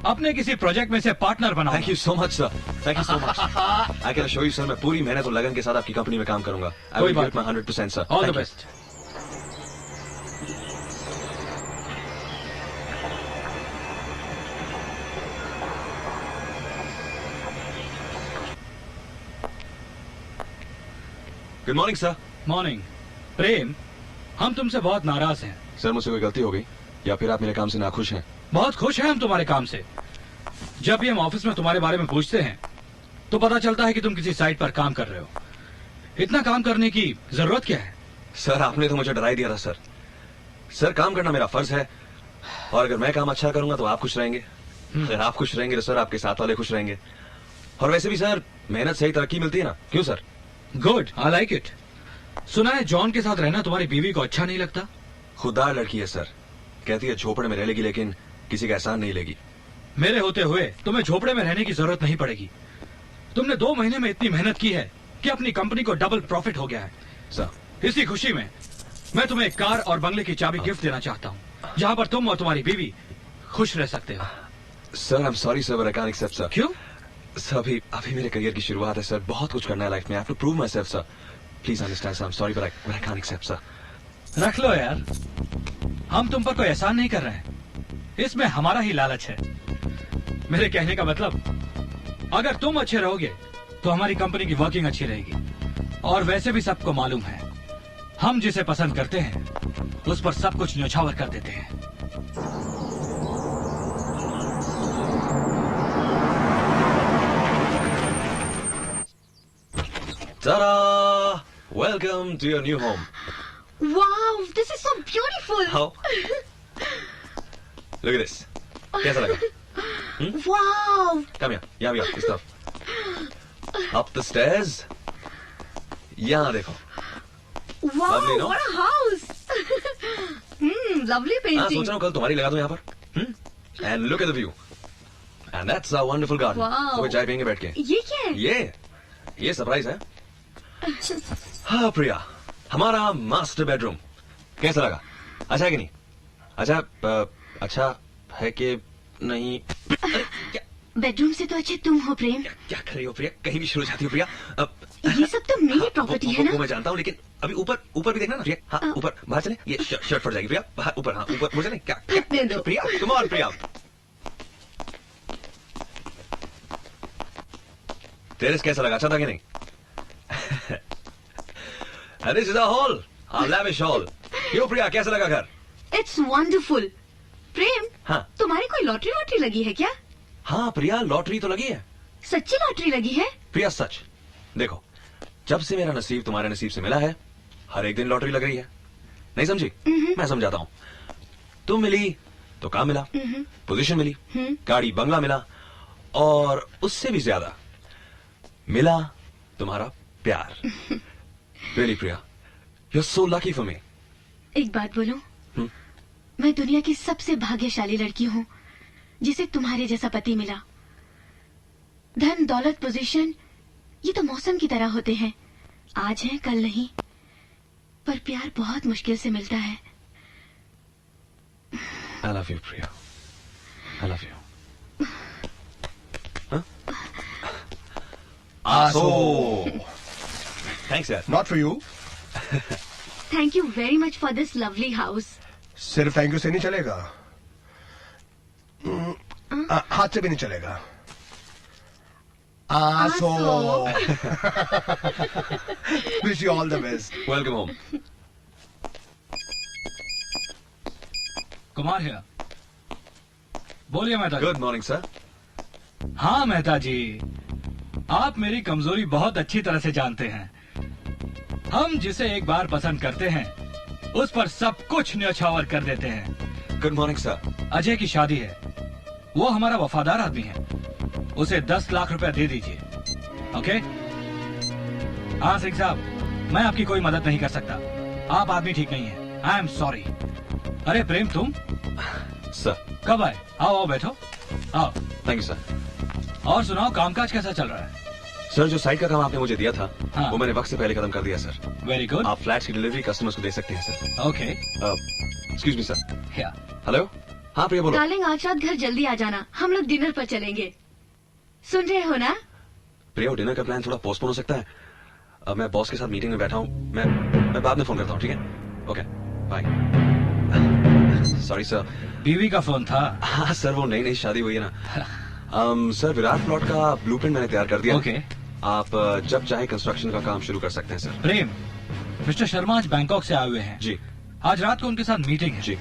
A: अपने किसी प्रोजेक्ट में से पार्टनर बनाओ।
E: Thank you so much sir, thank you so much. I can assure you sir, मैं पूरी मेहनत और लगन के साथ आपकी कंपनी में काम करूंगा। I will give it my 100% sir.
A: All the best.
E: Good morning sir.
A: Morning. Prem, हम तुमसे बहुत नाराज हैं।
E: सर मुझसे कोई गलती हो गई या फिर आप मेरे काम से नाखुश हैं?
A: बहुत खुश हैं हम तुम्हारे काम से। जब भी हम ऑफिस में तुम्हारे बारे में पूछते हैं तो पता चलता है कि तुम किसी साइट पर काम कर रहे हो। इतना काम करने की जरूरत क्या है?
E: सर आपने तो मुझे डरा ही दिया था सर। सर काम करना मेरा फर्ज है और अगर मैं काम अच्छा करूंगा तो आप खुश रहेंगे, अगर आप खुश रहेंगे तो सर आपके साथ वाले खुश रहेंगे। और वैसे भी सर मेहनत से ही तरक्की मिलती है ना, क्यों sir?
A: Good, I like it. सुना है जॉन के साथ रहना तुम्हारी बीवी को अच्छा नहीं लगता?
E: खुददार लड़की है सर, कहती है झोपड़े में रह लेगी लेकिन किसी का एहसान नहीं लेगी।
A: मेरे होते हुए तुम्हें झोपड़े में रहने की जरूरत नहीं पड़ेगी। तुमने 2 महीने में इतनी मेहनत की है कि अपनी कंपनी को डबल प्रॉफिट हो गया है।
E: सर
A: इसी खुशी में मैं तुम्हें एक कार और बंगले की चाबी गिफ्ट देना चाहता हूँ, जहाँ पर तुम और तुम्हारी बीवी खुश रह सकते हो।
E: Sir I am sorry sir, but I can't accept sir.
A: क्यों?
E: सर अभी मेरे करियर की शुरुआत है सर, बहुत कुछ करना है लाइफ में। I have to prove myself sir. Please understand sir, I am sorry but I can't accept sir.
A: रख लो यार, हम तुम पर कोई एहसान नहीं कर रहे हैं, इसमें हमारा ही लालच है। मेरे कहने का मतलब, अगर तुम अच्छे रहोगे तो हमारी कंपनी की वर्किंग अच्छी रहेगी। और वैसे भी सबको मालूम है, हम जिसे पसंद करते हैं उस पर सब कुछ न्यौछावर कर देते हैं।
E: Ta-da! Welcome to your new home.
B: Wow, this is so beautiful.
E: How? Look at this. कैसा लगा?
B: Wow.
E: Come here. यहाँ भी आओ, इस तरफ। Up the stairs. यहाँ देखो।
B: Wow,
E: Lovely, no?
B: what a house. Lovely
E: हाँ,
B: painting.
E: सोच रहा हूँ कल तुम्हारी लगा दूँ यहाँ पर। And look at the view. And that's a wonderful garden.
B: Wow.
E: तो चाय पियेंगे बैठ के।
B: ये क्या है?
E: ये सरप्राइज है। हाँ प्रिया, हमारा मास्टर बेडरूम कैसा लगा? अच्छा है कि नहीं? अच्छा है कि नहीं?
B: बेडरूम से तो अच्छे तुम हो प्रेम।
E: क्या कर रही हो प्रिया? कहीं भी शुरू जाती हो प्रिया।
B: ये सब तो मेरी प्रॉपर्टी है ना?
E: वो मैं जानता हूँ, लेकिन अभी ऊपर भी देखना ना प्रिया। हाँ ऊपर, बाहर चले। ये शर्ट फट जाएगी प्रिया। बाहर ऊपर, हाँ ऊपर मुझे नहीं क्या प्रिया, कम ऑन प्रिया। टेरेस कैसा लगा? अच्छा था कि नहीं? And this is a hall, a lavish hall. क्यों प्रिया, कैसा लगा घर?
B: It's wonderful. प्रेम,
E: हाँ
B: तुम्हारी कोई लॉटरी लगी है क्या?
E: हाँ प्रिया, लॉटरी तो लगी है।
B: सच्ची लॉटरी लगी है?
E: प्रिया सच। देखो, जब से मेरा नसीब तुम्हारे नसीब से मिला है, हर एक दिन लॉटरी लग रही है। नहीं समझी? मैं समझाता हूँ। तुम मिली तो काम मिला, पोजीशन मिली, गाड़ी बंगला मिला, और उससे भी ज्यादा मिला तुम्हारा प्यार। Really Priya, you're so lucky for me.
B: एक बात बोलूं? मैं दुनिया की सबसे भाग्यशाली लड़की हूँ जिसे तुम्हारे जैसा पति मिला। धन दौलत पोजीशन ये तो मौसम की तरह होते हैं, आज है कल नहीं, पर प्यार बहुत मुश्किल से मिलता है।
E: I love you Priya, I love you. Thanks यार।
C: Not for you.
B: Thank you very much for this lovely house.
C: सिर्फ थैंक यू से नहीं चलेगा, हाथ से भी नहीं चलेगा। Wish you all the best.
E: Welcome home.
A: Kumar है। बोलिए मेहता जी।
E: Good morning sir.
A: हाँ मेहता जी, आप मेरी कमजोरी बहुत अच्छी तरह से जानते हैं। हम जिसे एक बार पसंद करते हैं उस पर सब कुछ न्यौछावर कर देते हैं।
E: Good morning sir.
A: अजय की शादी है, वो हमारा वफादार आदमी है, उसे 10 लाख रुपया दे दीजिए। ओके? हाँ सिंह साहब, मैं आपकी कोई मदद नहीं कर सकता, आप आदमी ठीक नहीं है। आई एम सॉरी। अरे प्रेम तुम
E: सर
A: कब आए? आओ आओ बैठो, आओ।
E: Thank you sir.
A: और सुनाओ, कामकाज कैसा चल रहा है?
E: सर जो साइट का काम आपने मुझे दिया था
A: हाँ।
E: वो मैंने वक्त से पहले खत्म कर दिया सर।
A: Very good.
E: आप फ्लैट्स की डिलीवरी कस्टमर्स को दे सकते हैं sir.
A: Okay.
E: Excuse me sir.
A: या
E: हेलो। हाँ प्रिया बोलो।
B: डार्लिंग आज रात घर जल्दी आ जाना, हम लोग डिनर पर चलेंगे, सुन रहे हो ना?
E: प्रिया डिनर का प्लान थोड़ा पोस्टपोन हो सकता है। मैं बॉस के साथ मीटिंग में बैठा हूँ, मैं बाद में फोन करता हूँ, ठीक है? Okay bye. Sorry sir.
A: बीवी का फोन था?
E: हाँ सर, वो नई शादी हुई है ना। सर विराट प्लॉट का ब्लूप्रिंट मैंने तैयार कर दिया।
A: ओके।
E: आप जब चाहे कंस्ट्रक्शन का काम शुरू कर सकते हैं सर।
A: प्रेम, मिस्टर शर्मा आज बैंकॉक से आए हुए हैं।
E: जी।
A: आज रात को उनके साथ मीटिंग है।
E: जी।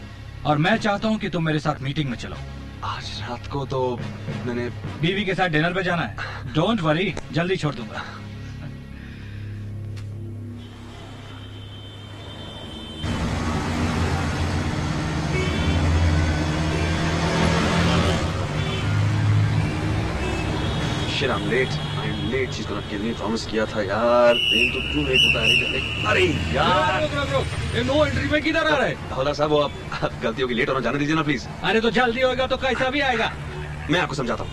A: और मैं चाहता हूँ कि तुम मेरे साथ मीटिंग में चलो।
E: आज रात को तो मैंने
A: बीवी के साथ डिनर पे जाना है। डोंट वरी, जल्दी छोड़ दूंगा।
E: Shit, I'm late. I'm late. She's gonna kill me. Promise किया था यार। ट्रेन तो क्यों लेट होता है? अरे यार।
A: ये नो एंट्री में किधर आ रहा है?
E: हवलदार साहब, वो आप गलती होगी, लेट होना जाने दीजिए ना प्लीज।
A: अरे तो जल्दी होगा तो कैसा भी आएगा।
E: मैं आपको समझाता हूँ।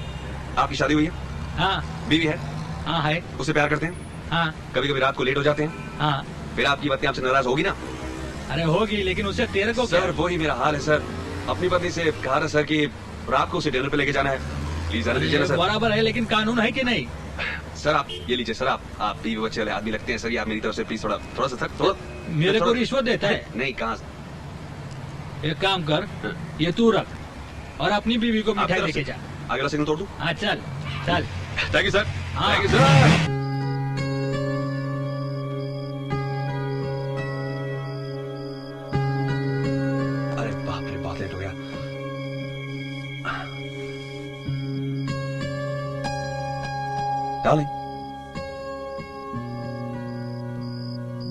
E: आपकी शादी हुई है?
A: हाँ।
E: बीवी है?
A: हाँ है।
E: उससे प्यार करते हैं?
A: हाँ।
E: कभी कभी रात को लेट हो जाते हैं?
A: हाँ।
E: फिर आपकी पत्नी आपसे नाराज होगी ना?
A: अरे होगी, लेकिन उससे तेरे को
E: सर वही मेरा हाल है सर। अपनी पत्नी से कहा था सर कि रात को उसे डिनर पे लेके जाना है, प्लीज आने दीजिए ना सर।
A: बराबर है, लेकिन कानून है कि नहीं?
E: सर आप ये लीजिए सर, आप बीवी बच्चे वाले आदमी लगते हैं सर, ये आप मेरी तरफ से प्लीज थोड़ा सा सर, थोड़ा
A: मेरे को रिश्वत देता है?
E: नहीं, कहाँ?
A: एक काम कर, ये तू रख और अपनी बीवी को मिठाई लेके जा।
E: अगला सिग्नल तोड़ दूं?
A: हाँ चल चल।
E: Thank you sir.
A: हाँ।
E: Thank you sir. अरे बाप रे, बहुत लेट हो गया। Darling,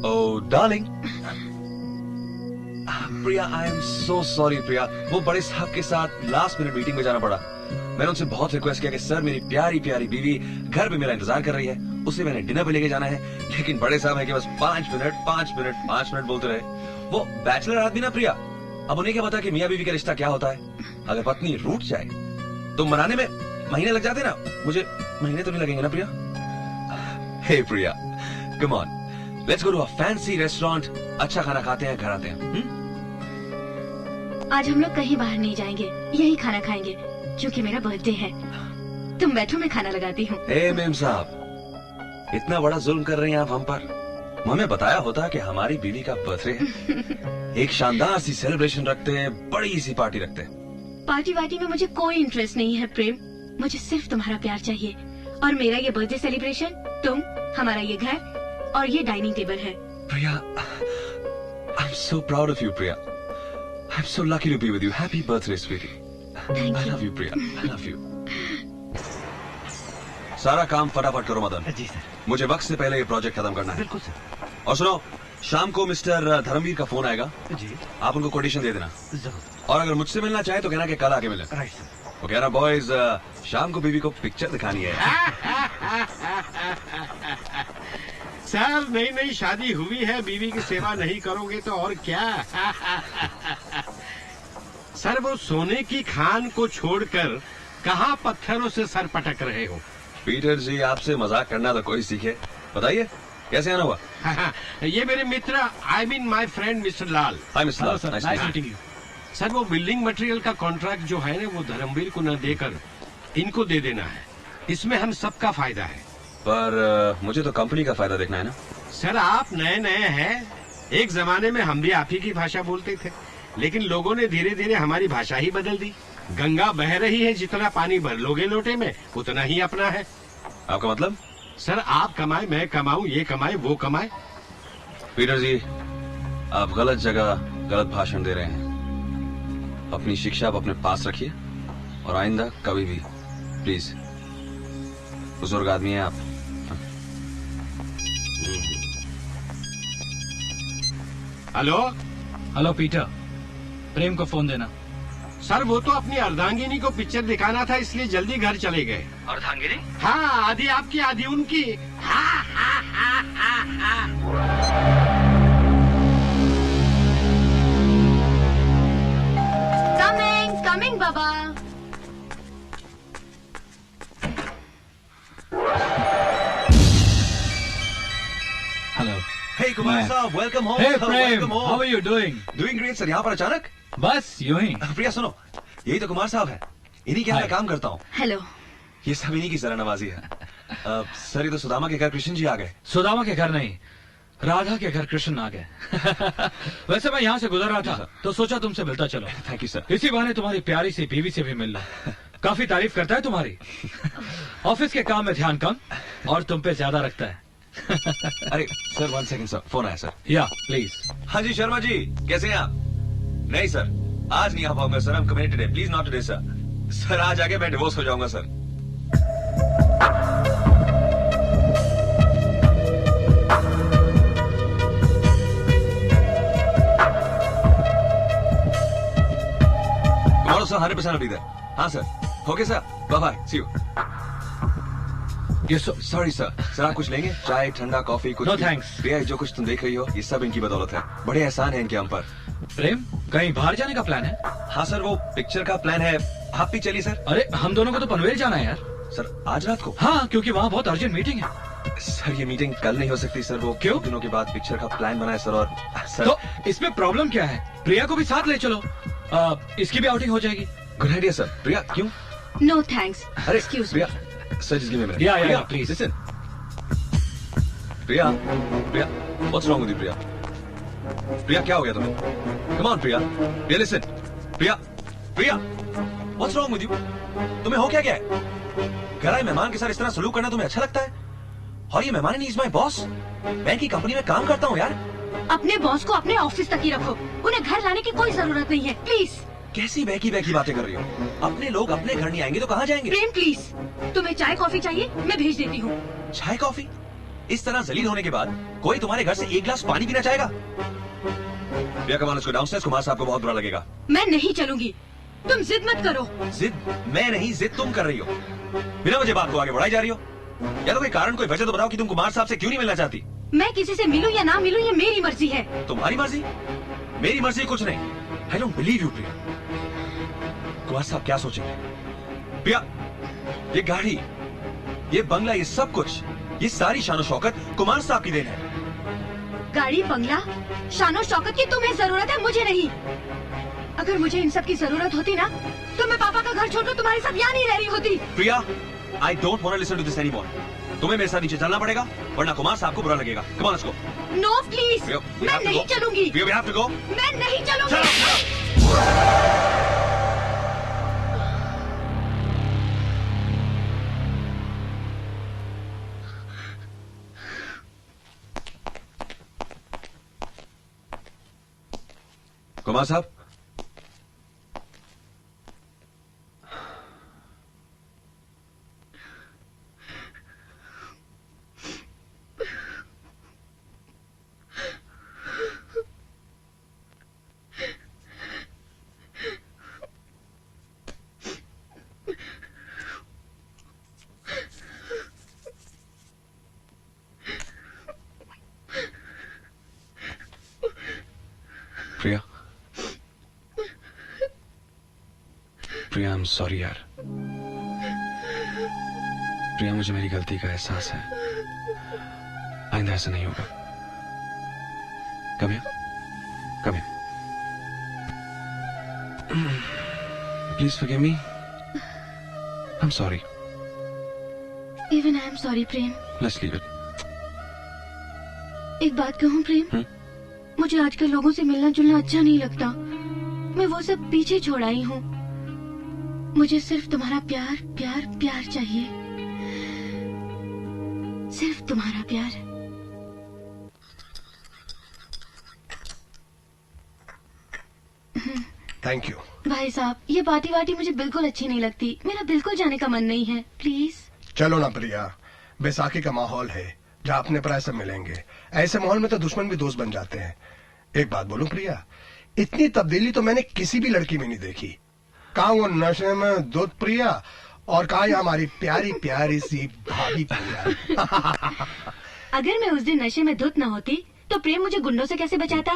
E: oh darling. Priya, I am so sorry Priya, वो बड़े साहब के साथ लास्ट मिनट मीटिंग में जाना पड़ा। मैंने उनसे बहुत रिक्वेस्ट किया कि सर मेरी प्यारी प्यारी बीवी घर पे मेरा इंतजार कर रही है, उसे मैंने डिनर पे लेके जाना है, लेकिन बड़े साहब है कि बस 5 मिनट बोलते रहे। वो बैचलर आदमी ना प्रिया, अब उन्हें क्या पता कि मियाँ बीवी का रिश्ता क्या होता है। अगर पत्नी रूठ जाए तो मनाने में महीने लग जाते ना, मुझे महीने तो नहीं लगेंगे ना Priya. Hey Priya, come on, let's go to a fancy restaurant, अच्छा खाना खाते हैं, घर आते हैं।
B: आज हम लोग कहीं बाहर नहीं जाएंगे, यही खाना खाएंगे, क्योंकि मेरा बर्थडे है। तुम बैठो, मैं खाना लगाती हूँ।
E: ए मेम साहब, इतना बड़ा जुल्म कर रही हैं आप हम पर। हमें बताया होता कि हमारी बीवी का बर्थडे है, एक शानदार सी सेलिब्रेशन रखते हैं, बड़ी सी पार्टी रखते हैं।
B: पार्टी वार्टी में मुझे कोई इंटरेस्ट नहीं है प्रेम, मुझे सिर्फ तुम्हारा प्यार चाहिए। और मेरा ये बर्थडे सेलिब्रेशन, तुम, हमारा ये घर और ये डाइनिंग टेबल है।
E: Priya, I am so proud of you Priya. I am so lucky to be with you. Happy birthday sweetie. I love you Priya, I love you. सारा काम फटाफट करो मदन।
F: जी सर।
E: मुझे वक्त से पहले ये प्रोजेक्ट खत्म करना है।
F: बिल्कुल सर।
E: और सुनो, शाम को मिस्टर धर्मवीर का फोन आएगा,
F: जी।
E: आप उनको कोटेशन दे देना।
F: जरूर।
E: और अगर मुझसे मिलना चाहे तो कहना कि कल आके मिले।
F: Right sir.
E: वो कहना बॉयज, शाम को बीवी को पिक्चर दिखानी है।
D: सर नई नई शादी हुई है, बीवी की सेवा नहीं करोगे तो और क्या। सर वो सोने की खान को छोड़कर कहाँ पत्थरों से सर पटक रहे हो।
E: पीटर जी, आपसे मजाक करना तो कोई सीखे। बताइए कैसे आना हुआ?
D: ये मेरे मित्र, I mean my friend mister Lal.
E: Hi mister Lal,
A: nice meeting you.
D: Sir वो बिल्डिंग मटेरियल का कॉन्ट्रैक्ट जो है ना, वो धर्मवीर को न देकर इनको दे देना है, इसमें हम सबका फायदा है।
E: पर मुझे तो कंपनी का फायदा देखना है ना।
D: सर आप नए नए हैं, एक जमाने में हम भी आप ही की भाषा बोलते थे, लेकिन लोगों ने धीरे धीरे हमारी भाषा ही बदल दी। गंगा बह रही है, जितना पानी भर लोगे लोटे में उतना ही अपना है।
E: आपका मतलब?
D: सर आप कमाए, मैं कमाऊं, ये कमाए, वो कमाए।
E: पीटर जी, आप गलत जगह गलत भाषण दे रहे हैं। अपनी शिक्षा आप अपने पास रखिए और आइंदा कभी भी प्लीज। बुजुर्ग आदमी हैं आप।
D: हेलो
A: हेलो पीटर, प्रेम को फोन देना।
D: सर वो तो अपनी अर्धांगिनी को पिक्चर दिखाना था, इसलिए जल्दी घर चले गए।
F: अर्धांगिनी?
D: हाँ, आधी आपकी आधी उनकी। हाँ, हाँ, हाँ, हाँ, हाँ।
B: कमिंग बाबा।
A: हेलो।
E: हे कुमार साहब, welcome home.
A: Hey Prem, how are you doing?
E: Doing great sir. यहाँ पर अचानक?
A: बस यूं ही।
E: प्रिया सुनो, यही तो कुमार साहब है, इन्हीं के यहाँ मैं काम करता हूँ।
B: हेलो।
E: ये सब इन्हीं की जरा नवाजी है। सर ये तो सुदामा के घर कृष्ण जी आ गए।
A: सुदामा के घर नहीं, राधा के घर कृष्ण आ गए। वैसे मैं यहाँ से गुजर रहा था तो सोचा तुमसे मिलता चलो।
E: Thank you sir.
A: इसी बहाने तुम्हारी प्यारी सी बीवी से भी मिल लो। काफी तारीफ करता है तुम्हारी। ऑफिस के काम में ध्यान कम और तुम पे ज्यादा रखता है।
E: अरे सर 1 सेकंड सर, फोन आया सर।
A: या प्लीज।
E: हाँ जी शर्मा जी, कैसे हैं आप? नहीं सर, आज नहीं आ पाऊंगा sir, I'm committed today. Please not today sir. Sir आज आके मैं डिवोर्स हो जाऊंगा sir. Tomorrow sir 100% I'll be there. हाँ sir, okay sir, bye bye, see you. Sorry sir, sir आप कुछ लेंगे? चाय, ठंडा, कॉफी कुछ?
A: No thanks.
E: प्रिया जो कुछ तुम देख रही हो ये सब इनकी बदौलत है, बड़े एहसान है इनके हम पर।
A: प्रेम, कहीं बाहर जाने का प्लान है?
E: हाँ सर, वो पिक्चर का प्लान है, आप भी चलिए सर।
A: अरे हम दोनों को तो पनवेल जाना है यार।
E: सर आज रात को?
A: हाँ, क्योंकि वहाँ बहुत अर्जेंट मीटिंग है।
E: सर ये मीटिंग कल नहीं हो सकती सर, वो
A: क्यों?
E: दिनों के बाद पिक्चर का प्लान बना है सर। और सर
A: तो इसमें प्रॉब्लम क्या है? प्रिया को भी साथ ले चलो, इसकी भी आउटिंग हो जाएगी।
E: Good idea sir. प्रिया क्यों?
B: No thanks.
E: अरे
B: excuse
E: Priya sir, just give me a minute.
A: Yeah please
E: listen. Priya, Priya what's wrong with you? Priya, Priya क्या हो गया तुम्हें? Come on Priya, Priya listen. Priya, Priya what's wrong with you? तुम्हें हो क्या है? घर आए मेहमान के साथ इस तरह सलूक करना तुम्हें अच्छा लगता है? और ये मेहमान इज माय बॉस, मैं की कंपनी में काम करता हूँ यार।
B: अपने बॉस को अपने ऑफिस तक ही रखो, उन्हें घर लाने की कोई जरूरत नहीं है, प्लीज।
E: कैसी बहकी बहकी बातें कर रही हो? अपने लोग अपने घर नहीं आएंगे तो कहाँ जाएंगे?
B: प्रेम प्लीज, तुम्हें चाय कॉफी चाहिए? मैं भेज देती हूँ।
E: चाय कॉफी? इस तरह जलील होने के बाद कोई तुम्हारे घर से एक गिलास पानी पीना चाहेगा? प्रिया कमान उसको डाउनस्टेयर्स, कुमार साहब को बहुत बुरा लगेगा।
B: मैं नहीं चलूंगी, तुम जिद मत करो।
E: जिद? मैं नहीं, जिद तुम कर रही हो। बिना मुझे बात को आगे बढ़ाई जा रही हो। या तो कोई कारण, कोई वजह तो बताओ कि तुम कुमार साहब से क्यों नहीं मिलना चाहती?
B: मैं किसी से मिलूं या ना मिलूं ये मेरी मर्जी है।
E: तुम्हारी मर्जी? मेरी मर्जी कुछ नहीं। आई डोंट बिलीव यू प्रिया। कुमार साहब क्या सोचेंगे? प्रिया, ये गाड़ी, ये बंगला, ये सब कुछ, ये सारी शानो शौकत कुमार साहब की देन है।
B: गाड़ी, बंगला, शानो शौकत की तुम्हें जरूरत है, मुझे नहीं। अगर मुझे इन सब की जरूरत होती ना तो मैं पापा का घर छोड़कर तुम्हारे साथ यहाँ नहीं रह रही होती।
E: Priya, I don't want to listen to this anymore. तुम्हें मेरे साथ नीचे चलना पड़ेगा वरना कुमार साहब को बुरा लगेगा। Come on let's go.
B: No please, मैं नहीं चलूंगी।
E: We have to go.
B: मैं नहीं चलूंगी।
E: कुमार साहब, प्रिया, प्रिया आई एम सॉरी यार। प्रिया मुझे मेरी गलती का एहसास है, आइंदा ऐसा नहीं होगा। Come here, come here. Please forgive me, I am sorry.
B: Even I am sorry Prem.
E: Let's leave it.
B: एक बात कहूँ प्रेम, मुझे आजकल लोगों से मिलना जुलना अच्छा नहीं लगता। मैं वो सब पीछे छोड़ आई हूँ। मुझे सिर्फ तुम्हारा प्यार प्यार प्यार चाहिए, सिर्फ तुम्हारा प्यार।
C: Thank you.
B: भाई साहब, ये पार्टी वार्टी मुझे बिल्कुल अच्छी नहीं लगती। मेरा बिल्कुल जाने का मन नहीं है, प्लीज।
C: चलो ना प्रिया, बैसाखी का माहौल है जहाँ अपने पराये सब मिलेंगे। ऐसे माहौल में तो दुश्मन भी दोस्त बन जाते हैं। एक बात बोलूं प्रिया, इतनी तब्दीली तो मैंने किसी भी लड़की में नहीं देखी। कहाँ वो नशे में दूध प्रिया और कहा हमारी प्यारी प्यारी सी भाभी प्रिया।
B: अगर मैं उस दिन नशे में धुत न होती तो प्रेम मुझे गुंडों से कैसे बचाता,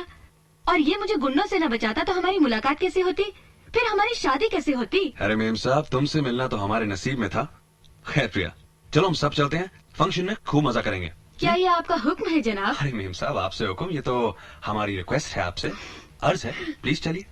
B: और ये मुझे गुंडों से न बचाता तो हमारी मुलाकात कैसे होती, फिर हमारी शादी कैसे होती।
E: अरे मेम साहब, तुमसे मिलना तो हमारे नसीब में था। खैर प्रिया, चलो हम सब चलते हैं, फंक्शन में खूब मजा करेंगे।
B: क्या ये आपका हुक्म है जनाब?
E: अरे मेम साहब, आपसे हुक्म, ये तो हमारी रिक्वेस्ट है आपसे, अर्ज है, प्लीज चलिए।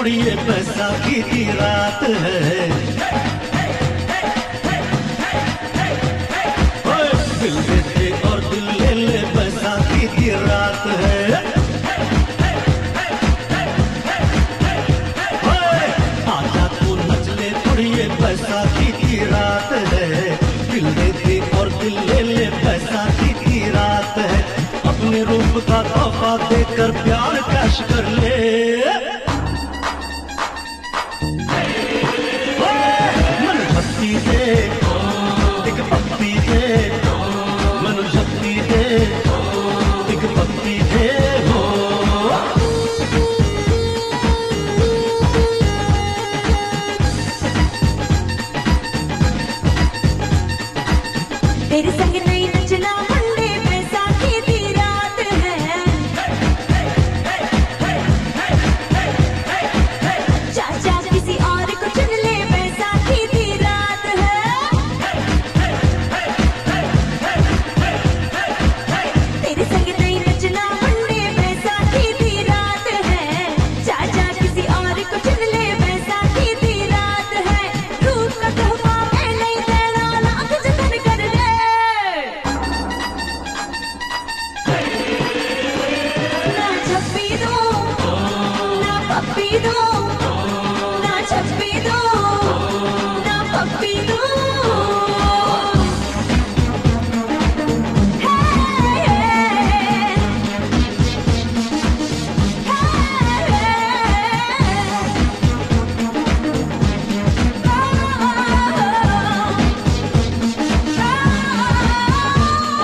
I: ये बैसाखी की रात है, दिल दे दे और दिल ले ले, बैसाखी की रात है। आजा तू नच ले थोड़ी, ये बैसाखी की रात है, दिल दे दे और दिल ले ले, बैसाखी की रात है। अपने रूप का तोहफा देकर प्यार कैश कर ले, एक पप्पी दे, मनु शक्ति दे, एक पप्पी दे हो।
J: तेरे संग नहीं नचना मंडे, बैसाखी की रात है, चाचा किसी और को चुन ले, बैसाखी की रात है। तेरे संग नहीं नचना मंडे, बैसाखी की रात है, चाचा किसी और को चुन ले, बैसाखी की रात है। रूप का तोहफा मैं नहीं देना, लाख जतन कर ले, ना छप्पी दो ना पप्पी दो, ना छप्पी दो ना पप्पी दो।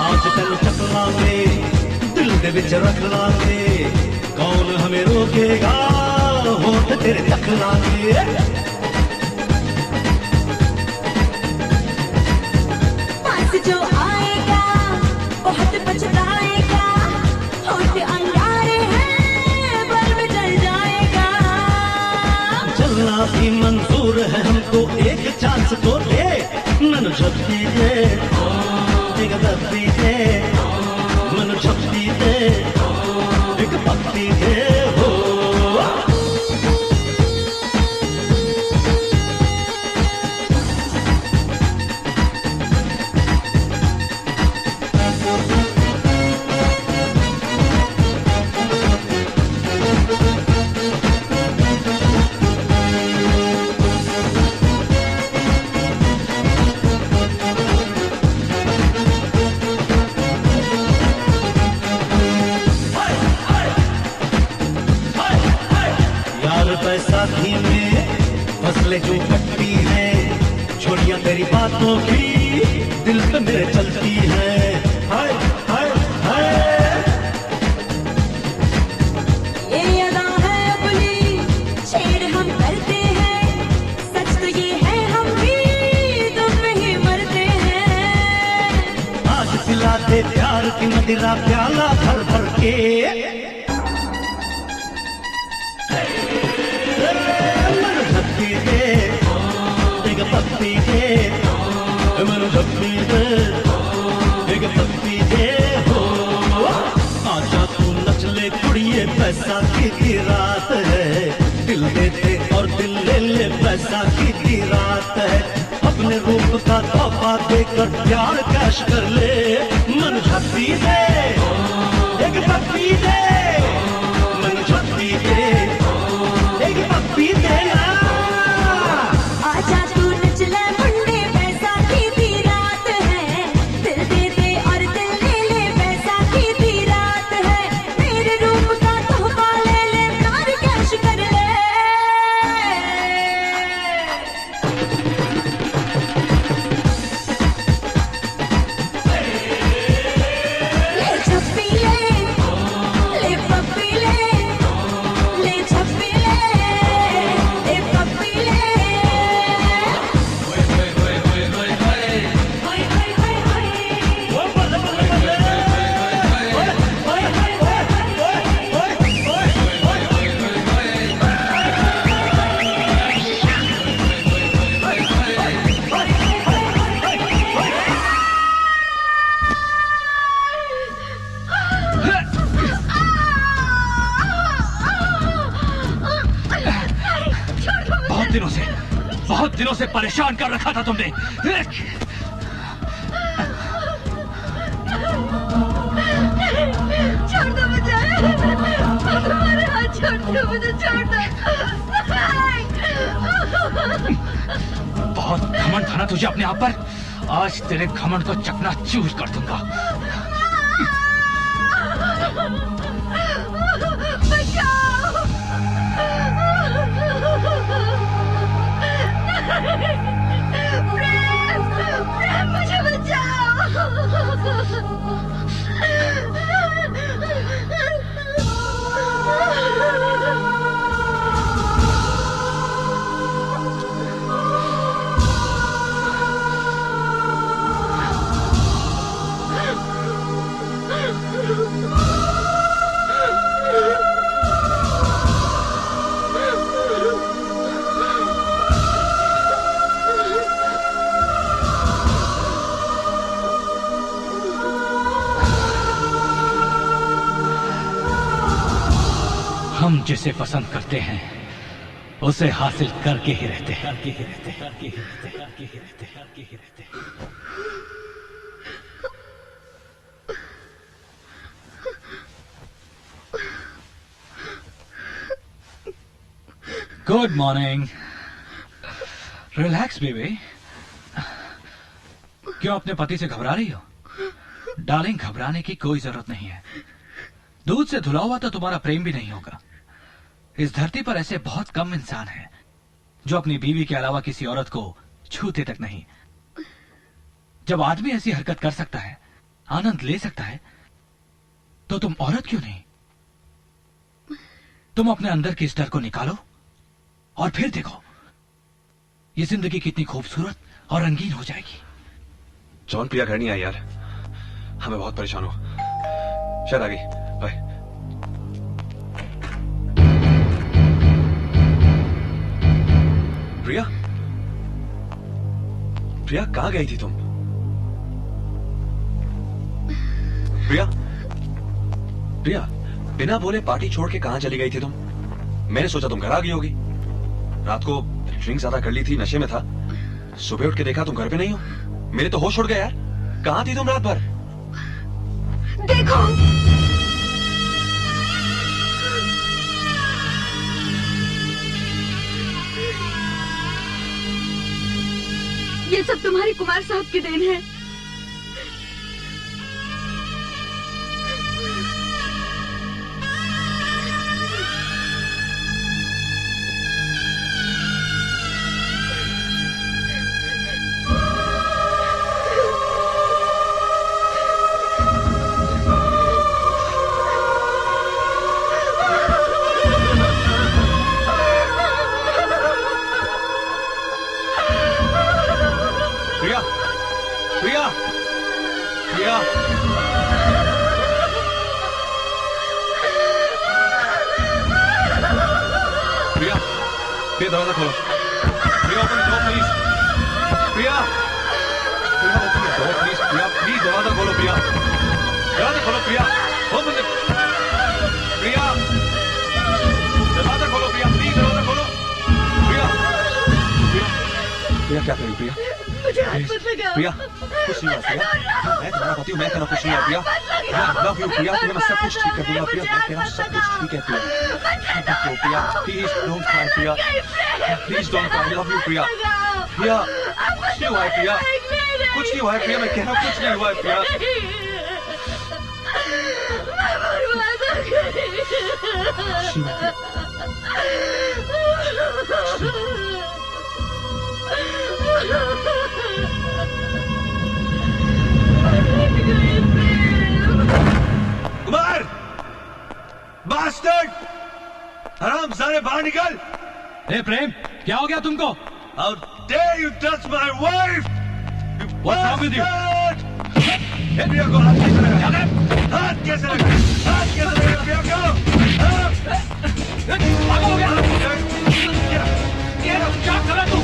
I: आज तन चक लांगे, दिल दे विच रख लांगे, कौन हमें रोकेगा, होठ तेरे तक लांगे।
J: पास जो आएगा बहुत पछताएगा, होठ अंगारे हैं बल में जल जाएगा।
I: चलना भी मंजूर है हमको, एक चांस तो दे, मन झपकी दे, एक पप्पी दे, मन झपकी दे, एक पप्पी दे हो। बैसाखी में फसलें जो कटती है, छोड़ियां तेरी बातों की दिल पे मेरे चलती है। हाय हाय हाय,
J: ये अदा है अपनी, छेड़ हम करते हैं, सच तो ये है हम भी तुम पे ही मरते हैं।
I: आज पिला दे प्यार की मदिरा, प्याला भर भर के, पप्पी दे, मनु झप्पी दे, एक पप्पी दे हो। आजा तू नच ले कुड़िए, बैसाखी की रात है, दिल दे दे और दिल ले ले, बैसाखी की रात है। अपने रूप का तोहफा देकर प्यार कैश कर ले, मन झप्पी दे, एक पप्पी दे, मन झप्पी दे, एक पप्पी दे।
J: आजा तू नच ले मुंडे, बैसाखी की रात है,
A: सालों से परेशान कर रखा था तुमने।
J: छोड़ दो मुझे, तुम्हारे हाथ छोड़ दो मुझे, छोड़ दो।
A: बहुत घमंड था ना तुझे अपने आप पर, आज तेरे घमंड को चकनाचूर कर दूंगा।
J: प्रेम, मुझे बचाओ।
A: हम जिसे पसंद करते हैं उसे हासिल करके ही रहते हैं। Good morning. Relax baby. क्यों अपने पति से घबरा रही हो? डार्लिंग, घबराने की कोई जरूरत नहीं है। दूध से धुला हुआ तो तुम्हारा प्रेम भी नहीं होगा। इस धरती पर ऐसे बहुत कम इंसान हैं जो अपनी बीवी के अलावा किसी औरत को छूते तक नहीं। जब आदमी ऐसी हरकत कर सकता है, आनंद ले सकता है, तो तुम औरत क्यों नहीं? तुम अपने अंदर के इस डर को निकालो और फिर देखो ये जिंदगी कितनी खूबसूरत और रंगीन हो जाएगी।
E: जॉन, प्रिया घर नहीं आई यार, हमें बहुत परेशान हो। शायद आ गई। बाय। प्रिया, प्रिया कहाँ गई थी तुम? प्रिया, प्रिया बिना बोले पार्टी छोड़ के कहाँ चली गई थी तुम? मैंने सोचा तुम घर आ गई होगी। रात को ड्रिंक ज्यादा कर ली थी, नशे में था। सुबह उठ के देखा तुम घर पे नहीं हो। मेरे तो होश उड़ गया यार। कहाँ थी तुम रात भर?
J: देखो, ये सब तुम्हारे कुमार साहब की देन है।
E: दरवाजा खोलो। Priya, open the door please. Priya, Priya open the door please. Priya please दरवाजा खोलो। प्रिया, दरवाजा खोलो। प्रिया ओपन द, प्रिया दरवाजा खोलो। प्रिया प्लीज दरवाजा खोलो। प्रिया, प्रिया, प्रिया क्या करी? प्रिया
J: मुझे हाथ मत लगाओ।
E: प्रिया कुछ नहीं हुआ। प्रिया मैं तुम्हारा पति हूँ, मैं कहना कुछ नहीं है। प्रिया लव यू। प्रिया तुम्हें मैं सब कुछ ठीक कर दूंगा। प्रिया मैं कहना सब कुछ ठीक है। Priya Priya please don't cry. Priya please don't cry. Love you Priya. Priya कुछ नहीं हुआ है। प्रिया कुछ नहीं हुआ है। प्रिया मैं कह रहा हूँ कुछ नहीं हुआ है। प्रिया कुमार, बास्टर्ड, हरामजादे बाहर निकल।
A: ए प्रेम, क्या हो गया तुमको?
E: How dare you touch my wife?
A: What's wrong with you?
E: प्रिया को हाथ कैसे लगा? हाथ कैसे लगा? हाथ कैसे लगा प्रिया को?
A: भागो हो गया? क्या कर रहा तू?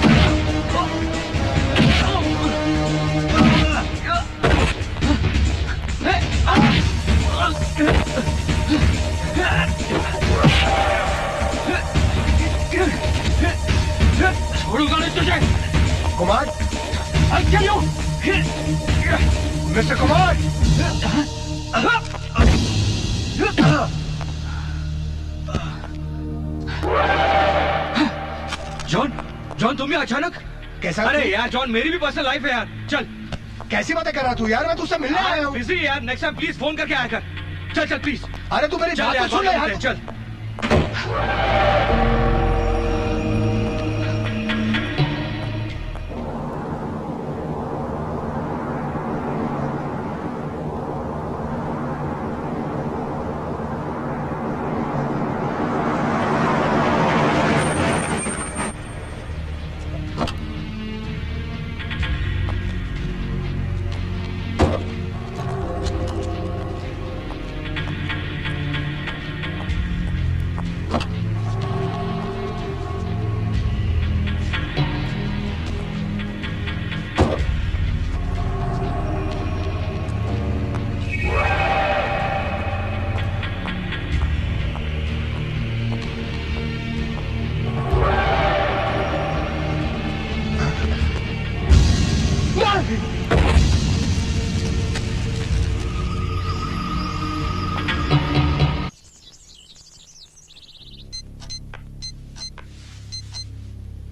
A: छोड़ूंगा नहीं तुझे।
C: मिस्टर कुमार!
A: जॉन, जॉन तुम भी अचानक
C: कैसा?
A: अरे यार जॉन, मेरी भी पर्सनल लाइफ है यार। चल।
C: कैसी बातें कर रहा तू यार? मैं तुझसे मिलने आया हूँ।
A: बिजी यार, नेक्स्ट टाइम प्लीज फोन करके आया कर। चल चल प्लीज।
C: अरे तू मेरी बात तो सुन ले यार।
A: चल।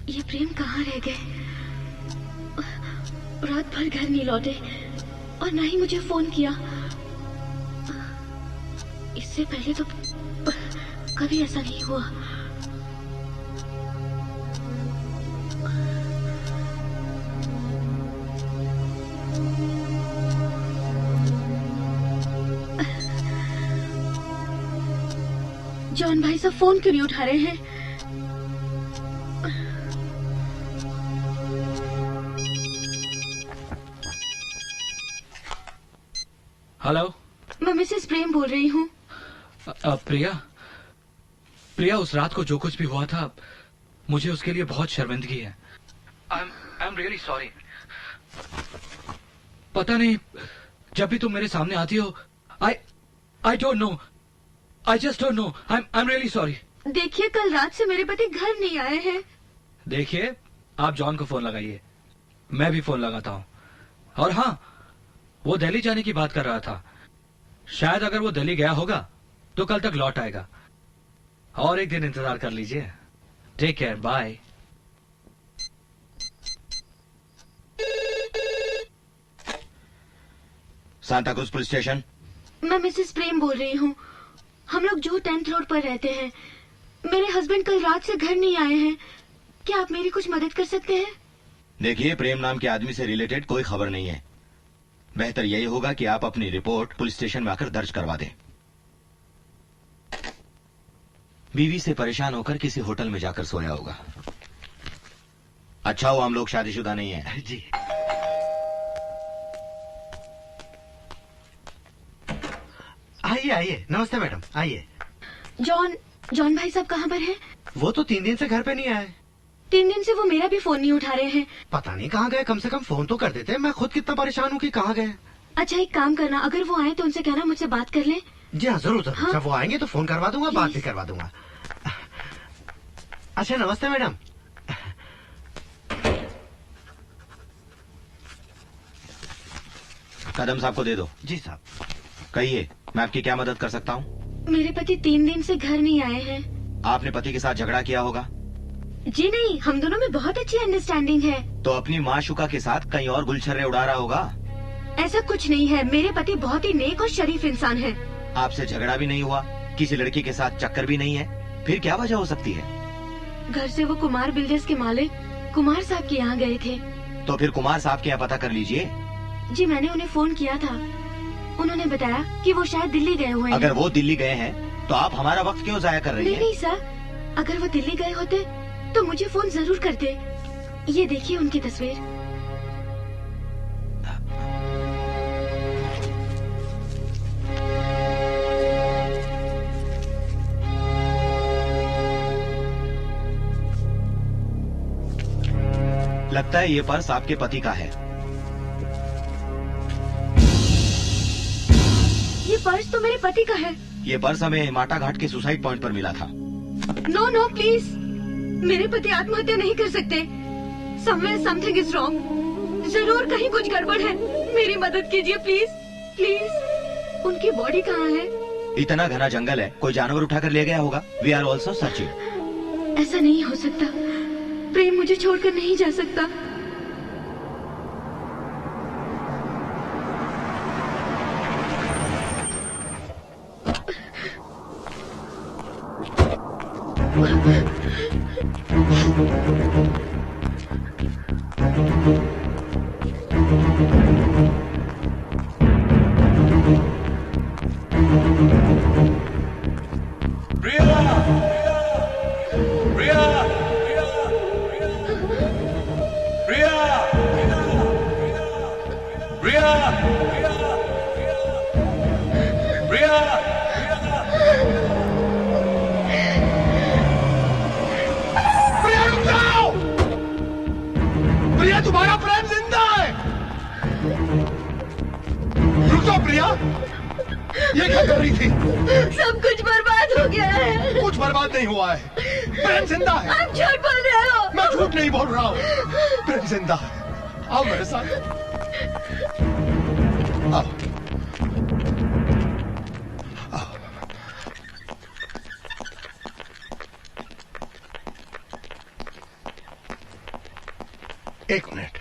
B: ये प्रेम कहाँ रह गए? रात भर घर नहीं लौटे और ना ही मुझे फोन किया। इससे पहले तो कभी ऐसा नहीं हुआ। जॉन भाई साहब फोन क्यों नहीं उठा रहे हैं?
A: हेलो,
B: मैं मिसेस प्रेम बोल रही हूँ।
A: प्रिया, प्रिया उस रात को जो कुछ भी हुआ था मुझे उसके लिए बहुत शर्मिंदगी है। आई एम रियली सॉरी। पता नहीं जब भी तुम मेरे सामने आती हो I don't know, I just don't know. I am really sorry.
B: देखिए कल रात से मेरे पति घर नहीं आए हैं।
A: देखिए आप जॉन को फोन लगाइए, मैं भी फोन लगाता हूँ। और हाँ, वो दिल्ली जाने की बात कर रहा था। शायद अगर वो दिल्ली गया होगा तो कल तक लौट आएगा। और एक दिन इंतजार कर लीजिए। Take care, bye.
K: Santa Cruz police station.
B: मैं मिसेस प्रेम बोल रही हूँ। हम लोग जो 10th रोड पर रहते हैं। मेरे हस्बैंड कल रात से घर नहीं आए हैं। क्या आप मेरी कुछ मदद कर सकते हैं?
K: देखिए, प्रेम नाम के आदमी से रिलेटेड कोई खबर नहीं है। बेहतर यही होगा कि आप अपनी रिपोर्ट पुलिस स्टेशन में आकर दर्ज करवा दें। बीवी से परेशान होकर किसी होटल में जाकर सोया होगा। अच्छा हो हम लोग शादीशुदा नहीं है।
F: जी। आइए आइए, नमस्ते मैडम, आइए।
B: जॉन भाई साहब कहाँ पर हैं?
F: वो तो 3 दिन से घर पे नहीं आए।
B: 3 दिन से वो मेरा भी फोन नहीं उठा रहे हैं।
F: पता नहीं कहाँ गए, कम से कम फोन तो कर देते। मैं खुद कितना परेशान हूँ कि कहाँ गए।
B: अच्छा एक काम करना, अगर वो आए तो उनसे कहना मुझसे बात कर ले।
F: जी हाँ, जरूर जरूर।
B: हाँ?
F: जब वो आएंगे तो फोन करवा दूंगा, बात भी करवा दूंगा। अच्छा नमस्ते मैडम।
K: कदम साहब को दे दो।
F: जी साहब।
K: कहिए, मैं आपकी क्या मदद कर सकता हूँ?
B: मेरे पति 3 दिन से घर नहीं आए हैं।
K: आपने पति के साथ झगड़ा किया होगा।
B: जी नहीं, हम दोनों में बहुत अच्छी अंडरस्टैंडिंग है।
K: तो अपनी माशुका के साथ कहीं और गुलछर्रे उड़ा रहा होगा।
B: ऐसा कुछ नहीं है। मेरे पति बहुत ही नेक और शरीफ इंसान है।
K: आपसे झगड़ा भी नहीं हुआ, किसी लड़की के साथ चक्कर भी नहीं है, फिर क्या वजह हो सकती है?
B: घर से वो कुमार बिल्डर्स के मालिक कुमार साहब के यहाँ गए थे।
K: तो फिर कुमार साहब के यहाँ पता कर लीजिए।
B: जी मैंने उन्हें फोन किया था। उन्होंने बताया कि वो शायद दिल्ली गए हुए हैं।
K: अगर वो दिल्ली गए हैं तो आप हमारा वक्त क्यों जाया कर रही हैं?
B: नहीं सर, अगर वो दिल्ली गए होते तो मुझे फोन जरूर करते। ये देखिए उनकी तस्वीर।
K: लगता है ये पर्स आपके पति का है।
B: ये पर्स तो मेरे पति का है।
K: ये पर्स हमें माटा घाट के सुसाइड पॉइंट पर मिला था।
B: नो नो प्लीज, मेरे पति आत्महत्या नहीं कर सकते। Somewhere something is wrong. जरूर कहीं कुछ गड़बड़ है। मेरी मदद कीजिए प्लीज प्लीज। उनकी बॉडी कहाँ है?
K: इतना घना जंगल है, कोई जानवर उठाकर ले गया होगा। We are also searching.
B: ऐसा नहीं हो सकता, प्रेम मुझे छोड़कर नहीं जा सकता।
C: तुम्हारा प्रेम जिंदा है। रुक जाओ प्रिया, ये क्या कर रही थी?
B: सब कुछ बर्बाद हो गया है।
C: कुछ बर्बाद नहीं हुआ है, प्रेम जिंदा है।
B: आप झूठ बोल रहे हो।
C: मैं झूठ नहीं बोल रहा हूँ, प्रेम जिंदा है। आओ मेरे साथ, आओ। एक मिनट।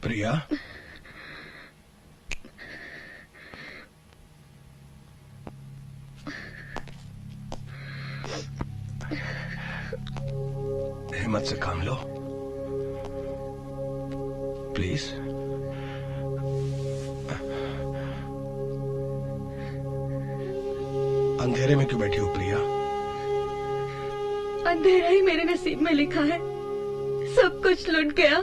C: प्रिया, हिम्मत से काम लो प्लीज। अंधेरे में क्यों बैठी हो प्रिया?
B: अंधेरा ही मेरे नसीब में लिखा है। सब कुछ लुट गया,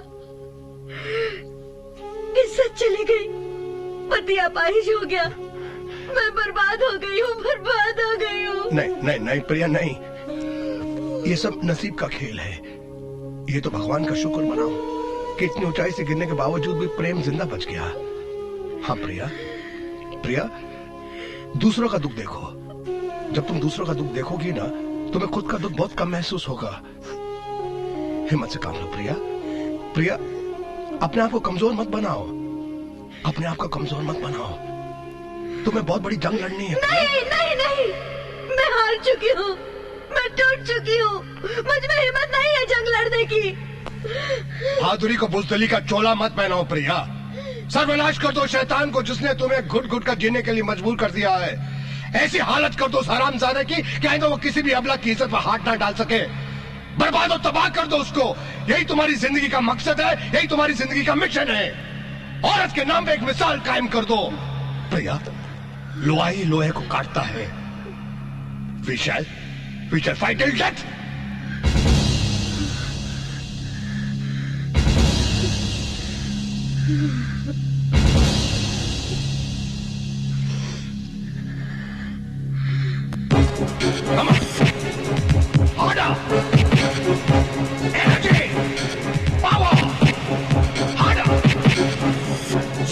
B: इज्जत चली गई, पति अपाहिज हो गया, मैं बर्बाद हो गई हूँ, बर्बाद हो गई हूँ।
C: नहीं नहीं नहीं प्रिया, नहीं, ये सब नसीब का खेल है। ये तो भगवान का शुक्र मनाओ कि इतनी ऊंचाई से गिरने के बावजूद भी प्रेम जिंदा बच गया। हाँ प्रिया, प्रिया, दूसरों का दुख देखो। जब तुम दूसरों का दुख देखोगी ना, तुम्हें खुद का दुख बहुत कम महसूस होगा। हिम्मत से काम लो प्रिया। प्रिया, अपने आप को कमजोर मत बनाओ, अपने आप को कमजोर मत बनाओ। तुम्हें बहुत बड़ी जंग लड़नी है।
B: नहीं नहीं नहीं, मैं हार चुकी हूँ, मैं टूट चुकी हूँ, मुझ में हिम्मत नहीं है जंग लड़ने की।
C: बहादुरी को बुज़दिली का चोला मत पहनाओ प्रिया। सर्वनाश कर दो शैतान को जिसने तुम्हें घुट घुट कर जीने के लिए मजबूर कर दिया है। ऐसी हालत कर दो हरामजादे की कि आइंदा वो किसी भी अबला की इज्जत पर हाथ ना डाल सके। बर्बाद और तबाह कर दो उसको। यही तुम्हारी जिंदगी का मकसद है, यही तुम्हारी जिंदगी का मिशन है। औरत के नाम पे एक मिसाल कायम कर दो। प्रिया, लोहा ही लोहे को काटता है। We shall fight till death. Come on. Harder. Energy. Power. Harder.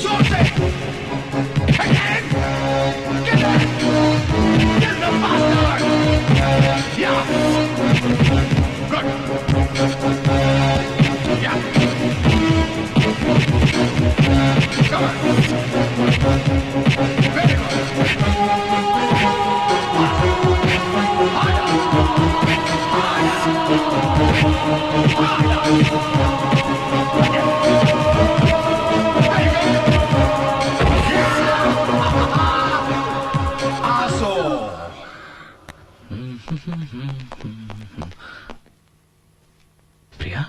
C: Sourcing. Again. Get it. Get the faster. Yeah. Good. Yeah. Come on. Very good.
A: प्रिया,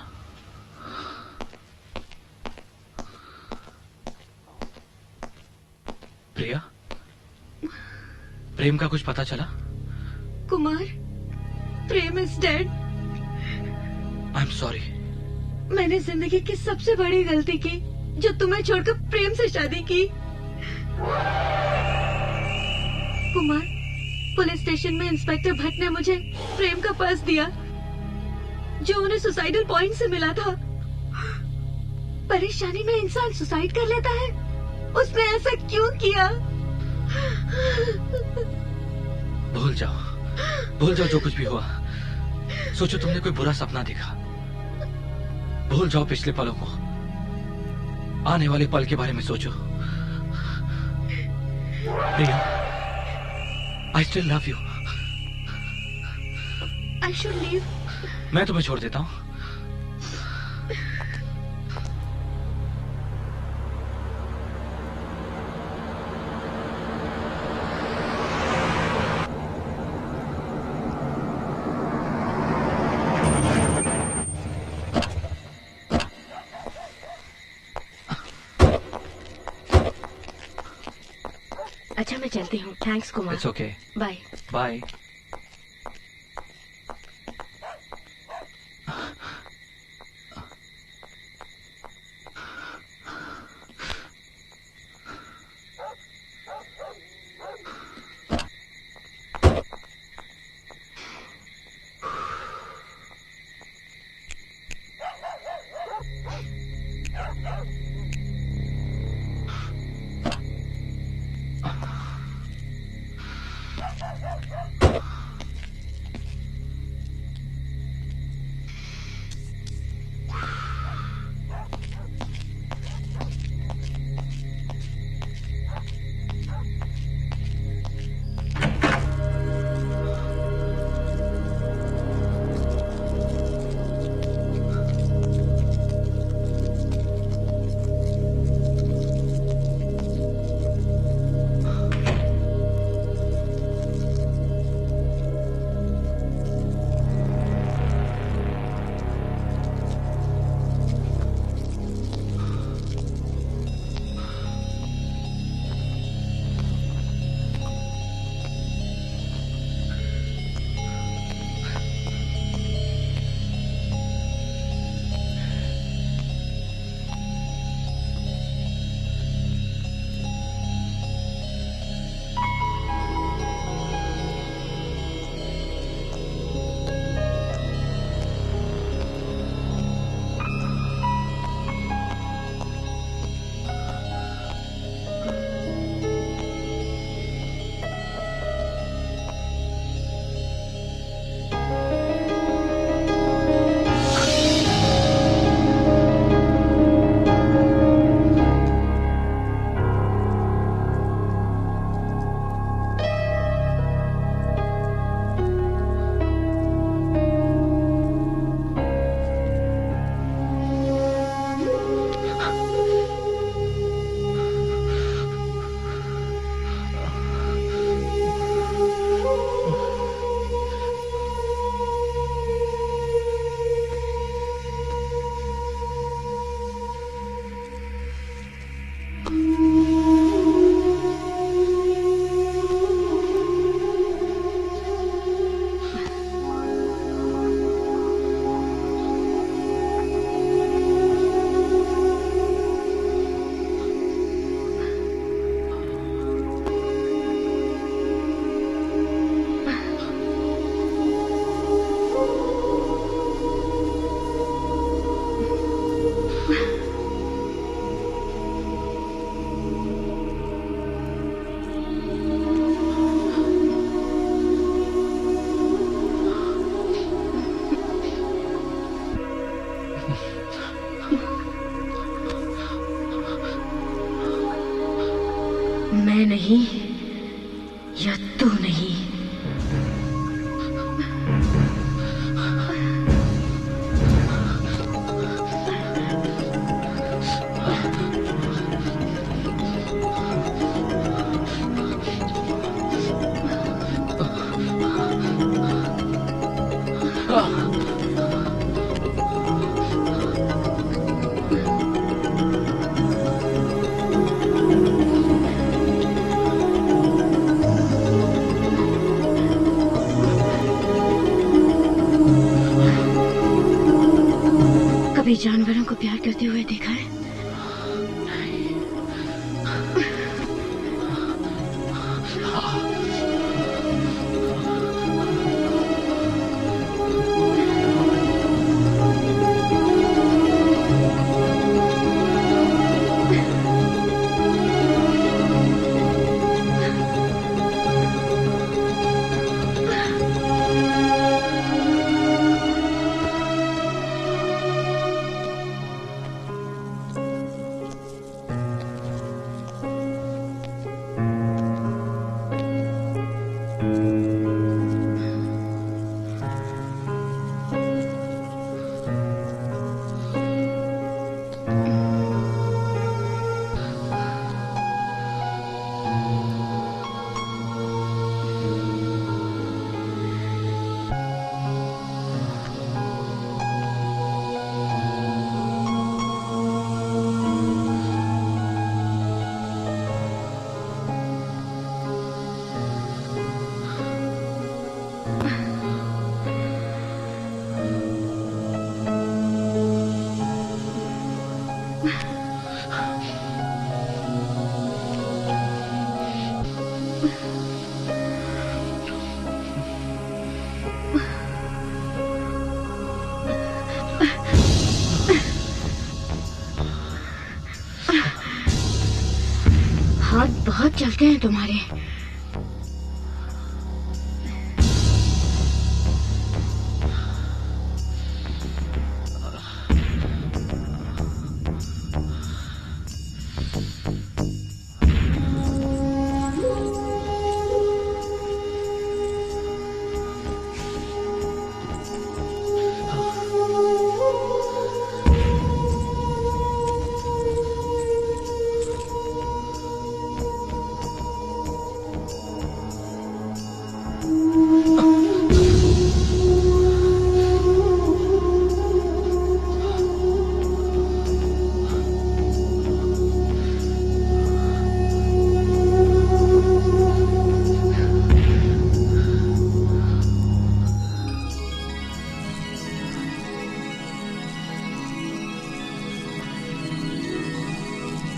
A: प्रिया, प्रेम का कुछ पता चला?
B: Kumar, Prem is dead.
A: I am sorry.
B: मैंने जिंदगी की सबसे बड़ी गलती की जो तुम्हें छोड़कर प्रेम से शादी की। कुमार, पुलिस स्टेशन में इंस्पेक्टर भट्ट ने मुझे प्रेम का पर्स दिया जो उन्हें सुसाइडल पॉइंट से मिला था। परेशानी में इंसान सुसाइड कर लेता है, उसने ऐसा क्यों किया?
A: भूल जाओ जो कुछ भी हुआ। सोचो तुमने कोई बुरा सपना देखा। भूल जाओ पिछले पलों को, आने वाले पल के बारे में सोचो। Priya, I still love you.
B: I should leave.
A: मैं तुम्हें छोड़ देता हूँ।
B: अच्छा, मैं चलती हूँ। Thanks Kumar.
A: It's okay.
B: Bye
A: bye.
B: मैं नहीं या तू नहीं। कभी जानवरों को प्यार करते हुए देखा है? हाथ बहुत चलते हैं तुम्हारे।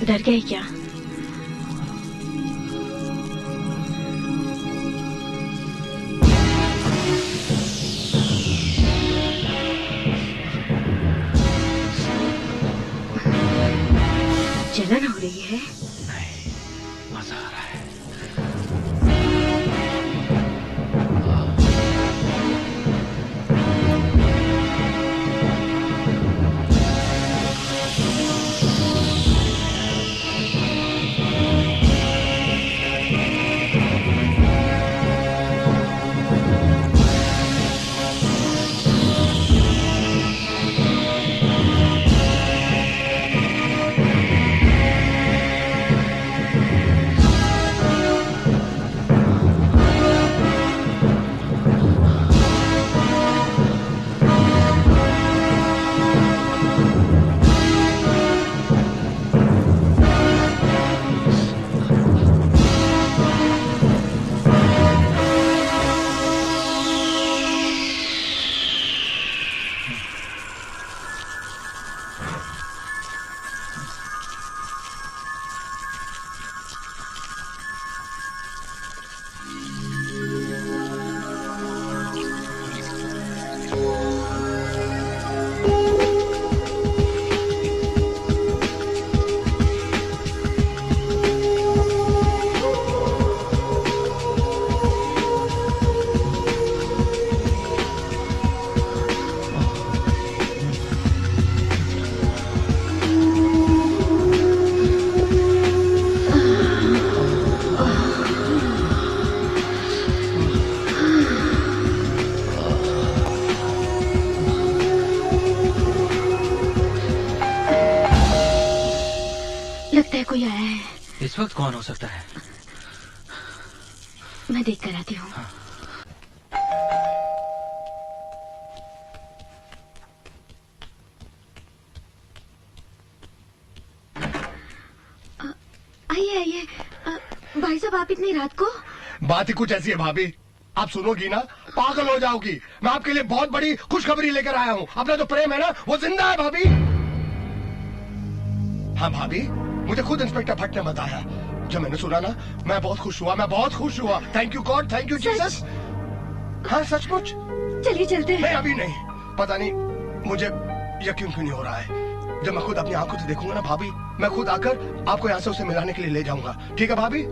B: डर गए क्या? जलन हो रही है?
E: नहीं, मजा आ रहा है।
B: लगता है कोई आया है।
A: इस वक्त कौन हो सकता है?
B: मैं देख कर आती हूँ। आइए आइए। भाई साहब, आप इतनी रात को?
C: बात ही कुछ ऐसी है भाभी, आप सुनोगी ना पागल हो जाओगी। मैं आपके लिए बहुत बड़ी खुशखबरी लेकर आया हूँ। अपना जो प्रेम है ना वो जिंदा है भाभी। हाँ भाभी, मुझे खुद इंस्पेक्टर भट्ट ने बताया। जब मैंने सुना ना मैं बहुत खुश हुआ, मैं बहुत खुश हुआ। Thank you God, thank you Jesus. हाँ सचमुच।
B: चलिए चलते हैं।
C: नहीं अभी नहीं, पता नहीं मुझे यकीन क्यों नहीं हो रहा है। जब मैं खुद अपनी आंखों से देखूंगा ना भाभी, मैं खुद आकर आपको यहाँ से उसे मिलाने के लिए ले जाऊंगा। ठीक है भाभी?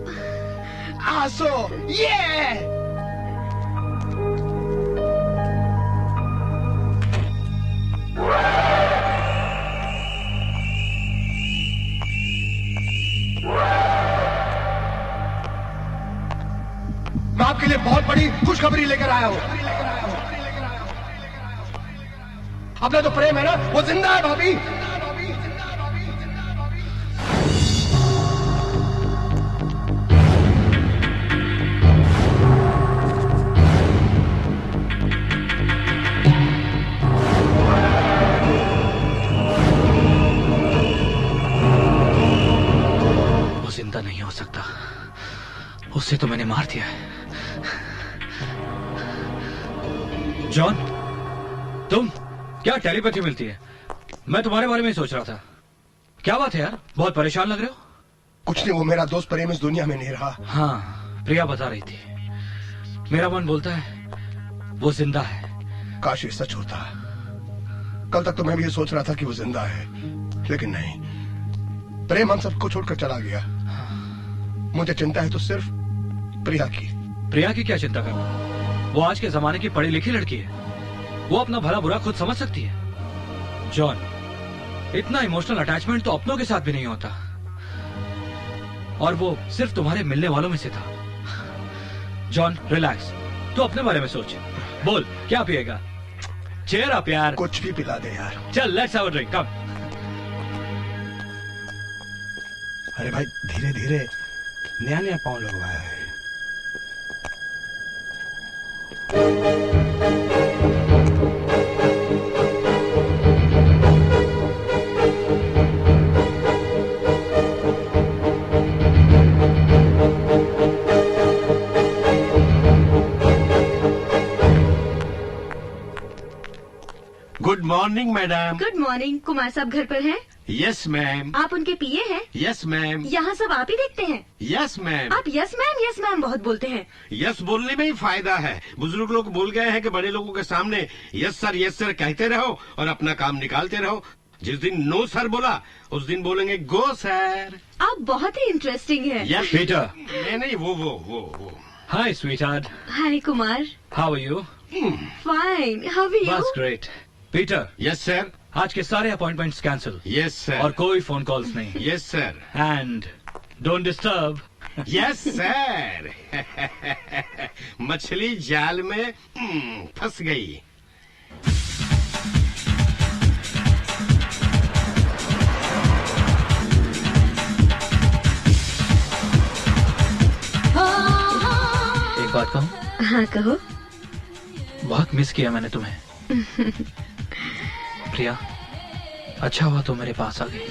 C: आसो ये मैं आपके लिए बहुत बड़ी खुशखबरी लेकर आया हूँ। अपना जो प्रेम है ना वो जिंदा है भाभी।
A: वो जिंदा नहीं हो सकता, उससे तो मैंने मार दिया है। जॉन, तुम क्या टेलीपैथी मिलती है? मैं तुम्हारे बारे में सोच रहा था। क्या बात है यार, बहुत परेशान लग रहे हो।
C: कुछ नहीं, वो मेरा दोस्त प्रेम इस दुनिया में नहीं रहा।
A: हाँ, प्रिया बता रही थी। मेरा मन बोलता है वो जिंदा है।
C: काश ये सच होता। कल तक तो मैं भी ये सोच रहा था कि वो जिंदा है, लेकिन नहीं। प्रेम हम सबको छोड़कर चला गया। मुझे चिंता है तो सिर्फ प्रिया की।
A: प्रिया की क्या चिंता करना? वो आज के जमाने की पढ़ी लिखी लड़की है। वो अपना भला बुरा खुद समझ सकती है। जॉन, इतना इमोशनल अटैचमेंट तो अपनों के साथ भी नहीं होता, और वो सिर्फ तुम्हारे मिलने वालों में से था। जॉन रिलैक्स, तू अपने बारे में सोच। बोल क्या पिएगा? चेयर अप यार।
C: कुछ भी पिला दे यार।
A: चल लेट्स हैव अ ड्रिंक, कम।
C: अरे भाई धीरे धीरे, नया नया पाँव लगवाया है।
D: Good morning madam.
B: Good morning. Kumar साहब घर पर हैं?
D: Yes ma'am.
B: आप उनके पीए हैं?
D: Yes ma'am.
B: यहाँ सब आप ही देखते हैं?
D: Yes ma'am.
B: आप यस मैम बहुत बोलते हैं।
D: यस बोलने में ही फायदा है। बुजुर्ग लोग बोल गए हैं कि बड़े लोगों के सामने यस सर कहते रहो और अपना काम निकालते रहो। जिस दिन नो सर बोला उस दिन बोलेंगे गो सर।
B: आप बहुत ही इंटरेस्टिंग हैं।
A: Yes Peter.
D: नहीं वो।
A: Hi sweetheart.
B: Hi Kumar.
A: How are you?
B: Fine, how are you?
A: बस ग्रेट। पीटर।
D: Yes sir.
A: आज के सारे अपॉइंटमेंट्स कैंसिल।
D: Yes sir.
A: और कोई फोन कॉल्स नहीं।
D: Yes sir.
A: And don't disturb.
D: Yes sir. मछली जाल में फंस गई।
A: एक बात कहूँ?
B: हाँ कहो।
A: बहुत मिस किया मैंने तुम्हें। प्रिया, अच्छा हुआ तो मेरे पास आ गई।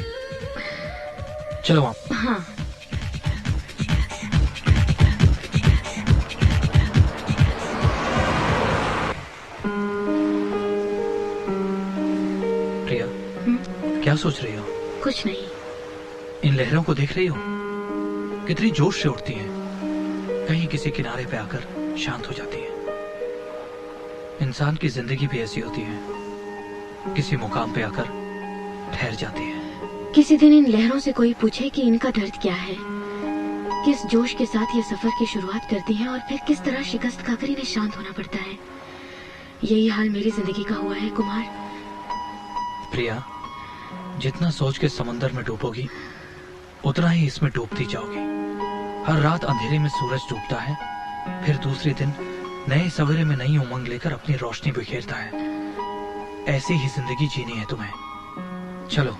A: चलो आप।
B: हाँ।
A: प्रिया, क्या सोच रही हो?
B: कुछ नहीं।
A: इन लहरों को देख रही हो? कितनी जोश से उठती हैं, कहीं किसी किनारे पे आकर शांत हो जाती है। इंसान की जिंदगी भी ऐसी होती है, किसी मुकाम पे आकर ठहर जाती है।
B: किसी दिन इन लहरों से कोई पूछे कि इनका दर्द क्या है, किस जोश के साथ ये सफर की शुरुआत करती हैं और फिर किस तरह शिकस्त खाकर इन्हें शांत होना पड़ता है। यही हाल मेरी जिंदगी का हुआ है कुमार।
A: प्रिया, जितना सोच के समंदर में डूबोगी उतना ही इसमें डूबती जाओगी। हर रात अंधेरे में सूरज डूबता है, फिर दूसरे दिन नए सवेरे में नई उमंग लेकर अपनी रोशनी बिखेरता है। ऐसी ही जिंदगी जीनी है तुम्हें। चलो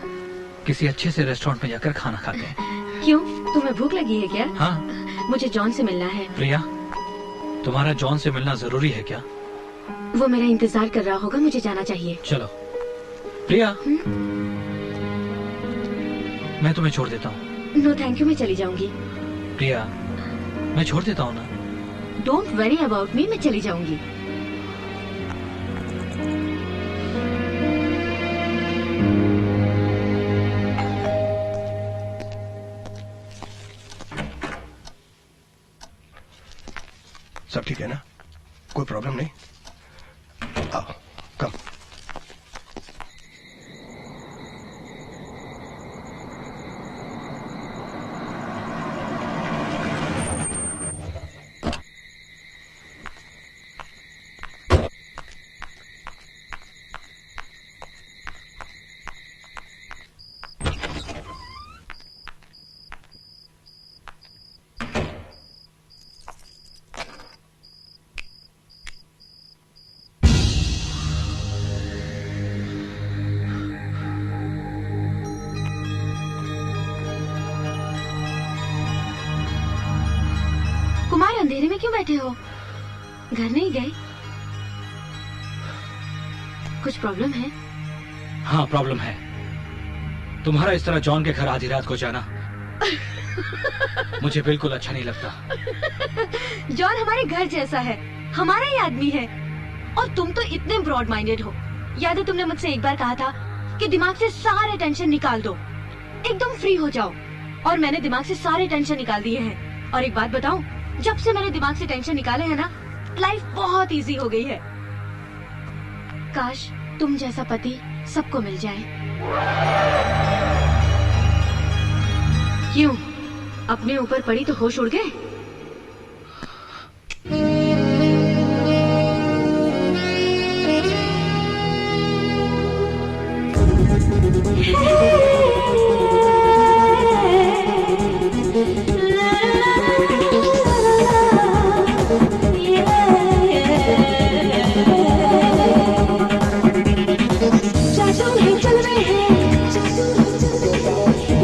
A: किसी अच्छे से रेस्टोरेंट में जाकर खाना खाते हैं।
B: क्यों, तुम्हें भूख लगी है क्या?
A: हाँ।
B: मुझे जॉन से मिलना है।
A: प्रिया, तुम्हारा जॉन से मिलना जरूरी है क्या?
B: वो मेरा इंतजार कर रहा होगा, मुझे जाना चाहिए।
A: चलो प्रिया, मैं तुम्हें छोड़ देता हूँ।
B: नो थैंक यू, मैं चली जाऊंगी।
A: प्रिया, मैं छोड़ देता हूँ ना।
B: डोंट वरी अबाउट मी, मैं चली जाऊंगी।
C: सब ठीक है ना? कोई प्रॉब्लम नहीं? आओ, कम।
B: अंधेरे में क्यों बैठे हो? घर नहीं गए? कुछ प्रॉब्लम है?
A: हाँ प्रॉब्लम है। तुम्हारा इस तरह जॉन के घर आधी रात को जाना मुझे बिल्कुल अच्छा नहीं लगता।
B: जॉन हमारे घर जैसा है, हमारा ही आदमी है। और तुम तो इतने ब्रॉड माइंडेड हो। याद है तुमने मुझसे एक बार कहा था कि दिमाग से सारे टेंशन निकाल दो, एकदम फ्री हो जाओ। और मैंने दिमाग से सारे टेंशन निकाल दिए हैं। और एक बात बताऊं, जब से मैंने दिमाग से टेंशन निकाले हैं ना, लाइफ बहुत इजी हो गई है। काश तुम जैसा पति सबको मिल जाए। क्यों, अपने ऊपर पड़ी तो होश उड़ गए?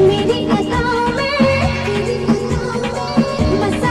J: मेरी अदाओं में मसा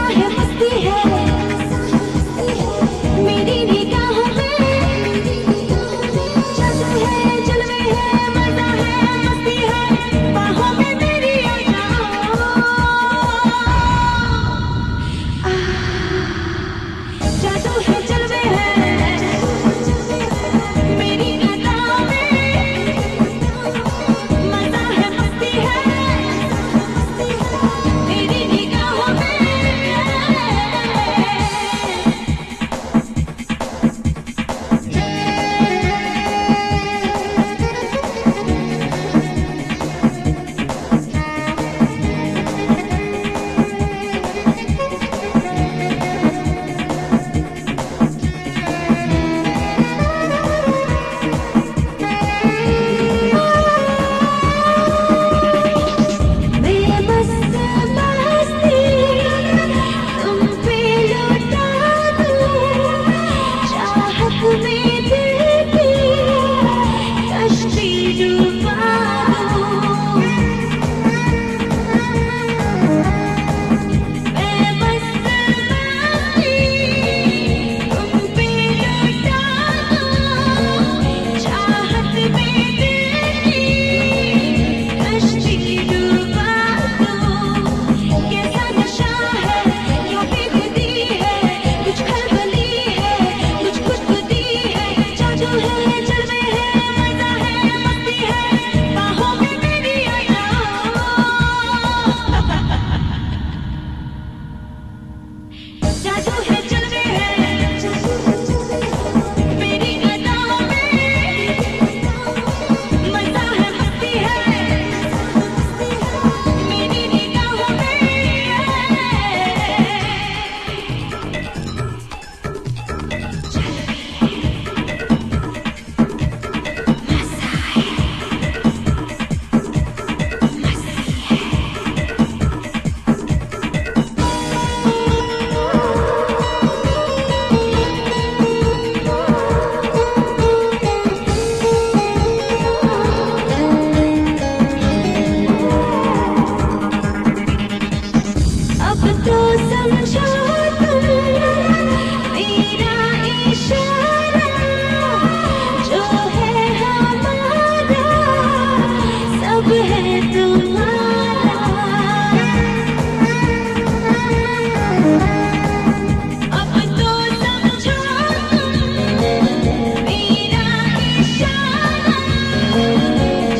J: है तुम्हारा, अब तो समझो मेरा इशारा,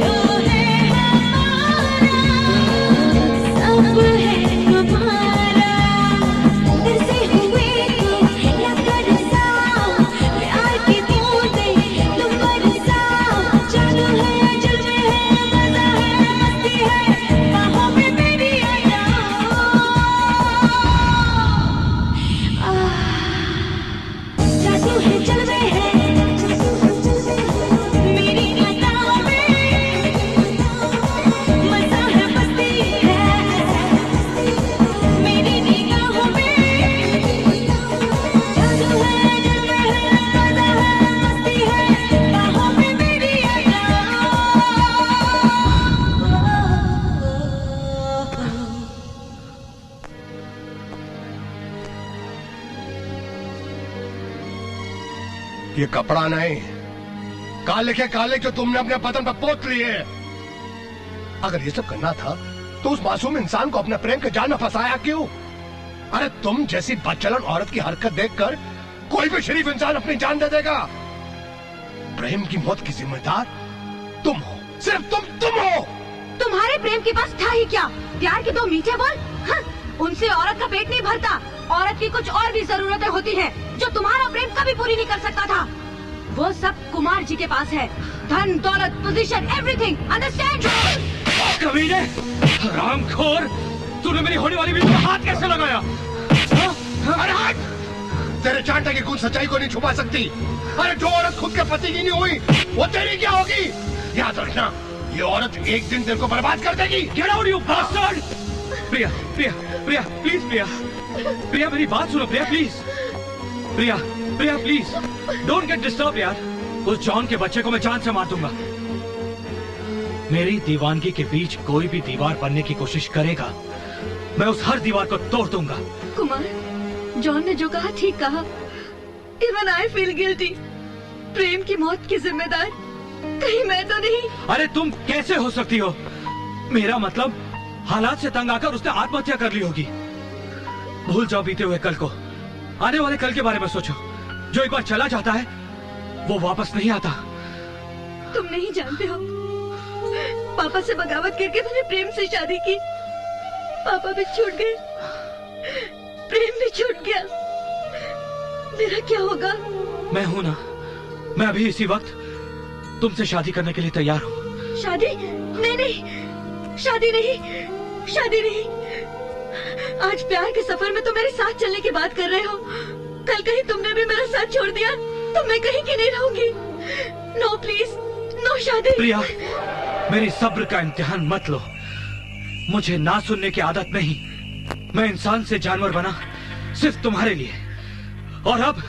J: जो है हमारा सब है तुम्हारा। दिल से हुए तुम या बरसाओ, प्यार की बूंदें तुम बरसाओ, जादू है जलवे है मजा है मस्ती है, बाहों में मेरी आ जाओ। जादू है जलवे है मेरी अदाओं में, मजा है मस्ती है मेरी निगाहों में, जादू है जलवे है मजा है मस्ती है, बाहों में मेरी आ जाओ।
C: ये कपड़ा नहीं, काले के काले जो तुमने अपने बदन पर पोत लिए। अगर ये सब करना था तो उस मासूम इंसान को अपने प्रेम के जाल में फंसाया क्यों? अरे तुम जैसी बदचलन औरत की हरकत देखकर कोई भी शरीफ इंसान अपनी जान दे देगा। प्रेम की मौत की जिम्मेदार तुम हो, सिर्फ तुम हो।
B: तुम्हारे प्रेम के पास था ही क्या? प्यार के दो मीठे बोल, हाँ? उनसे औरत का पेट नहीं भरता। औरत की कुछ और भी जरूरतें होती हैं जो तुम्हारा प्रेम कभी पूरी नहीं कर सकता था। वो सब कुमार जी के पास है, धन दौलत पोजीशन एवरीथिंग, अंडरस्टैंड?
A: कमीने, हरामखोर, तूने मेरी होने वाली बीवी को हाथ कैसे लगाया?
C: अरे हाथ! तेरे चांटा की कुछ सच्चाई को नहीं छुपा सकती। अरे जो औरत खुद के पति की नहीं हुई वो तेरी क्या होगी? याद रखना, ये औरत एक दिन तेरे को बर्बाद कर देगी।
A: Get out, you bastard! Priya, Priya, Priya, please Priya, Priya मेरी बात सुनो Priya, please. Priya, Priya please, don't get disturb यार। उस जॉन के बच्चे को मैं जान से मार दूंगा। मेरी दीवानगी के बीच कोई भी दीवार बनने की कोशिश करेगा, मैं उस हर दीवार को तोड़ दूंगा।
B: कुमार, जॉन ने जो कहा ठीक कहा। Even I feel guilty. Prem की मौत की जिम्मेदार कहीं मैं तो नहीं।
A: अरे तुम कैसे हो सकती हो? मेरा मतलब हालात से तंग आकर उसने आत्महत्या कर ली होगी। भूल जाओ बीते हुए कल को, आने वाले कल के बारे में सोचो। जो एक बार चला जाता है वो वापस नहीं आता।
B: तुम नहीं जानते हो, पापा से बगावत करके मैंने प्रेम से शादी की। पापा भी छूट गए, प्रेम भी छूट गया। मेरा क्या होगा?
A: मैं हूं ना, मैं अभी इसी वक्त तुमसे शादी करने के लिए तैयार हूँ।
B: शादी? नहीं नहीं, शादी नहीं, शादी नहीं। आज प्यार के सफर में तुम मेरे साथ चलने की बात कर रहे हो। कल कहीं तुमने भी मेरा साथ छोड़ दिया तो मैं कहीं की नहीं रहूंगी। नो प्लीज, नो शादी।
A: प्रिया, मेरी सब्र का इम्तिहान मत लो। मुझे ना सुनने की आदत नहीं। मैं इंसान से जानवर बना सिर्फ तुम्हारे लिए, और अब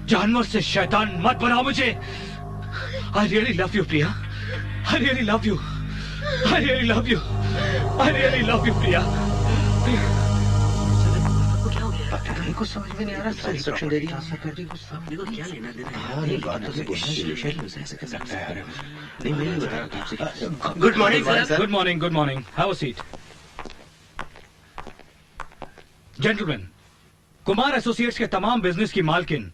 A: जानवर से शैतान मत बनाओ मुझे। I really love you, Priya. I really love you. I really love you. I really love you, Priya.
L: कुछ समझ में नहीं आ रहा। इंस्ट्रक्शन दे रही है, क्या लेना देना है?
A: Good morning, sir. Good morning. Good morning. Have a seat. Gentlemen, Kumar associates के तमाम बिजनेस की मालकिन,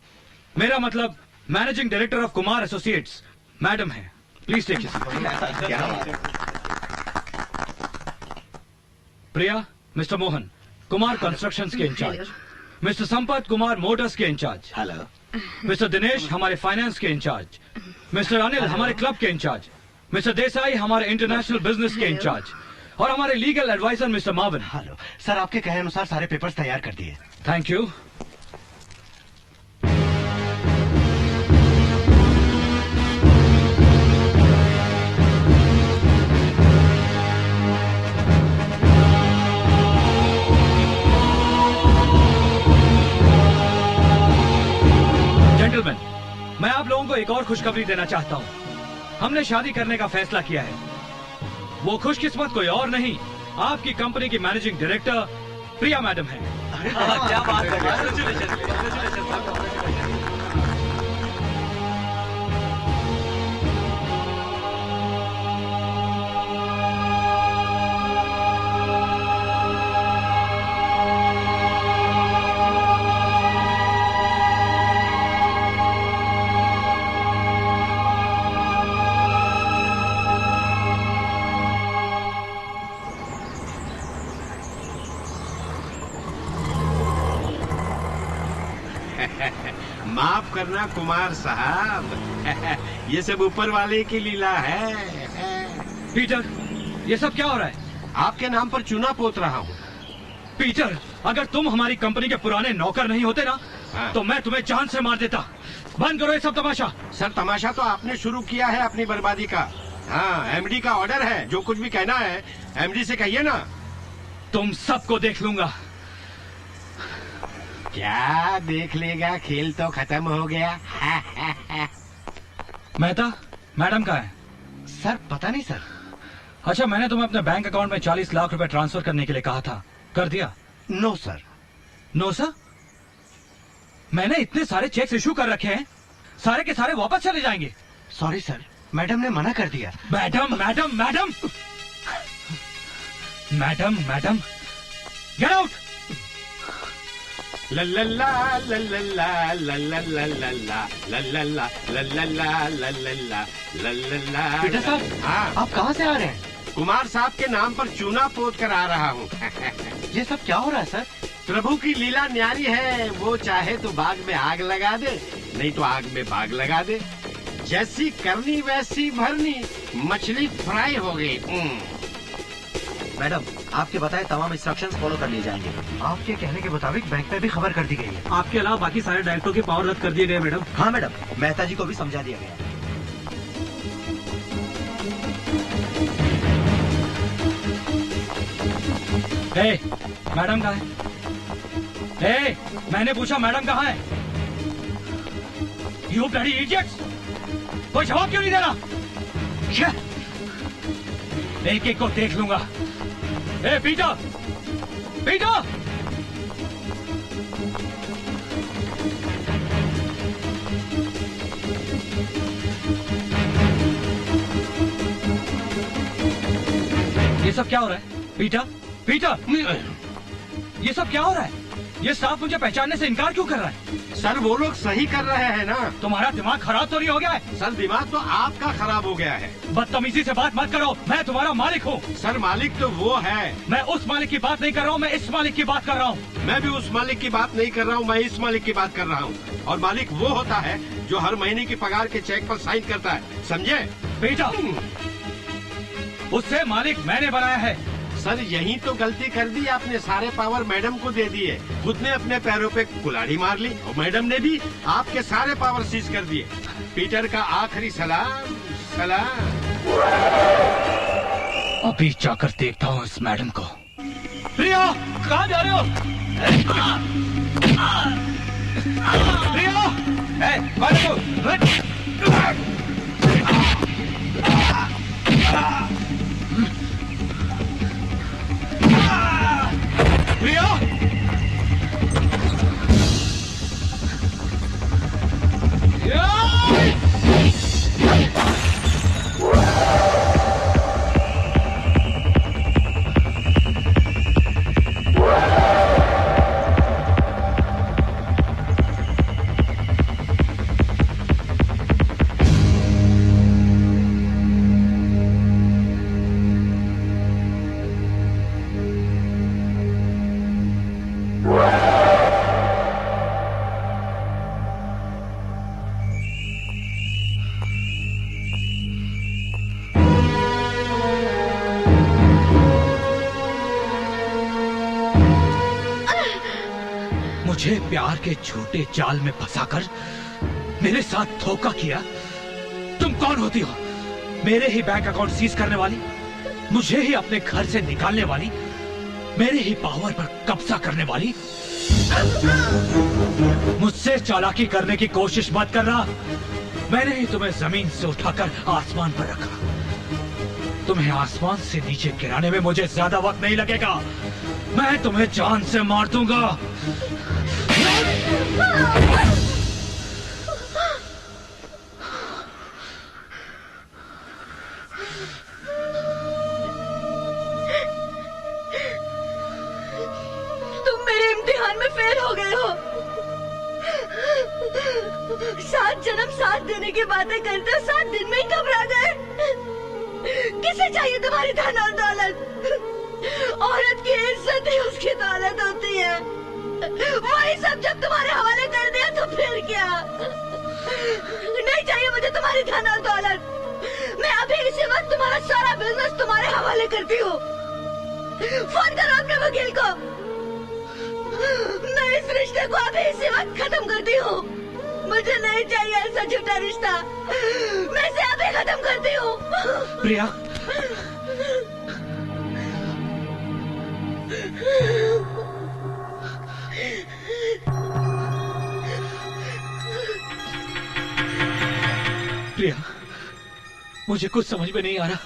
A: मेरा मतलब managing director of Kumar associates madam है। Please take your seat. Priya, mister Mohan Kumar constructions के incharge, mister Sampat Kumar motors के इंचार्ज,
K: हेलो,
A: मिस्टर दिनेश हमारे फाइनेंस के इंचार्ज, मिस्टर अनिल हमारे क्लब के इंचार्ज, मिस्टर देसाई हमारे इंटरनेशनल बिजनेस के इंचार्ज, और हमारे legal adviser mister Mavin.
K: Hello sir, आपके कहे अनुसार सारे पेपर्स तैयार कर दिए।
A: Thank you. जेंटलमैन, मैं आप लोगों को एक और खुशखबरी देना चाहता हूं। हमने शादी करने का फैसला किया है। वो खुशकिस्मत कोई और नहीं, आपकी कंपनी की मैनेजिंग डायरेक्टर प्रिया मैडम है।
E: क्या बात है।
D: करना कुमार साहब। ये सब ऊपर वाले की लीला है।
A: पीटर, ये सब क्या हो रहा है?
D: आपके नाम पर चूना पोत रहा हूँ।
A: पीटर, अगर तुम हमारी कंपनी के पुराने नौकर नहीं होते ना, तो मैं तुम्हें जान से मार देता। बंद करो ये सब तमाशा।
D: सर, तमाशा तो आपने शुरू किया है अपनी बर्बादी का। हाँ, एमडी का ऑर्डर है, जो कुछ भी कहना है एमडी से कहिए ना।
A: तुम सबको देख लूंगा।
D: क्या देख लेगा, खेल तो खत्म हो गया।
A: मेहता, मैडम कहाँ है?
L: सर पता नहीं सर।
A: अच्छा, मैंने तुम्हें अपने बैंक अकाउंट में 40 लाख रुपए ट्रांसफर करने के लिए कहा था, कर दिया?
L: No sir.
A: No sir? मैंने इतने सारे चेक्स इशू कर रखे हैं, सारे के सारे वापस चले जाएंगे।
L: सॉरी सर, मैडम ने मना कर दिया।
A: Madam madam madam madam madam, get out.
D: ला ला ला ला ला ला ला ला ला ला ला ला ला ला ला ला ला।
L: पीटर साहब,
D: हाँ,
L: आप कहाँ से आ रहे हैं?
D: कुमार साहब के नाम पर चूना पोत कर आ रहा हूँ।
L: ये सब क्या हो रहा है सर?
D: प्रभु की लीला न्यारी है। वो चाहे तो बाग में आग लगा दे, नहीं तो आग में बाग लगा दे। जैसी करनी वैसी भरनी, मछली फ्राई हो गई।
L: मैडम, आपके बताए तमाम इंस्ट्रक्शंस फॉलो कर लिए जाएंगे। आपके कहने के मुताबिक बैंक में भी खबर कर दी गई है।
H: आपके अलावा बाकी सारे डायरेक्टरों के पावर रद्द कर दिए गए मैडम।
L: हाँ मैडम, मेहता जी को भी समझा दिया गया।
A: ए, मैडम कहाँ है? ए, मैंने पूछा मैडम कहाँ है? You bloody idiots! कोई जवाब क्यों नहीं दे रहा? एक एक को देख लूंगा। ए पीटर, पीटर! ये सब क्या हो रहा है? Peter, Peter! ये सब क्या हो रहा है? ये स्टाफ मुझे पहचानने से इनकार क्यों कर रहा है?
D: सर, वो लोग सही कर रहे हैं ना।
A: तुम्हारा दिमाग खराब तो नहीं हो गया है?
D: सर, दिमाग तो आपका खराब हो गया है।
A: बदतमीजी से बात मत करो, मैं तुम्हारा मालिक हूँ।
D: सर, मालिक तो वो है।
A: मैं उस मालिक की बात नहीं कर रहा हूँ, मैं इस मालिक की बात कर रहा हूँ।
D: मैं भी उस मालिक की बात नहीं कर रहा हूँ, मैं इस मालिक की बात कर रहा हूँ। और मालिक वो होता है जो हर महीने की पगार के चेक पर साइन करता है, समझे?
A: पीटर, उससे मालिक मैंने बनाया है।
D: सर, यही तो गलती कर दी आपने, सारे पावर मैडम को दे दिए। खुद ने अपने पैरों पे कुल्हाड़ी मार ली और मैडम ने भी आपके सारे पावर सीज कर दिए। पीटर का आखिरी सलाम, सलाम।
A: अभी जाकर देखता हूँ इस मैडम को। प्रिया, कहाँ जा रहे हो? प्रिया! प्रिया! मुझे प्यार के छोटे जाल में फंसाकर मेरे साथ धोखा किया। तुम कौन होती हो? मेरे ही बैंक अकाउंट सीज करने वाली, मुझे ही अपने घर से निकालने वाली, मेरे ही पावर पर कब्जा करने वाली। मुझसे चालाकी करने की कोशिश मत करना। मैंने ही तुम्हें जमीन से उठाकर आसमान पर रखा। तुम्हें आसमान से नीचे गिराने में मुझे ज्यादा वक्त नहीं लगेगा। मैं तुम्हें जान से मार दूंगा।
B: तुम मेरे इम्तिहान में फेल हो गए हो। 7 जन्म साथ देने की बातें करते हो, 7 दिन में ही घबरा गए। किसे चाहिए तुम्हारी धन और दौलत? औरत की इज्जत ही उसकी दौलत होती है। वही सब जब तुम्हारे हवाले कर दिया तो फिर क्या? नहीं चाहिए मुझे तुम्हारी धन और दौलत। मैं अभी इसी वक्त तुम्हारा सारा बिजनेस तुम्हारे हवाले करती हूँ। फोन करो अपने वकील को। मैं इस रिश्ते को अभी इसी वक्त खत्म करती हूँ। मुझे नहीं चाहिए ऐसा झूठा रिश्ता। मैं इसे अभी खत्म करती हूँ।
A: प्रिया, प्रिया, मुझे कुछ समझ में नहीं आ रहा,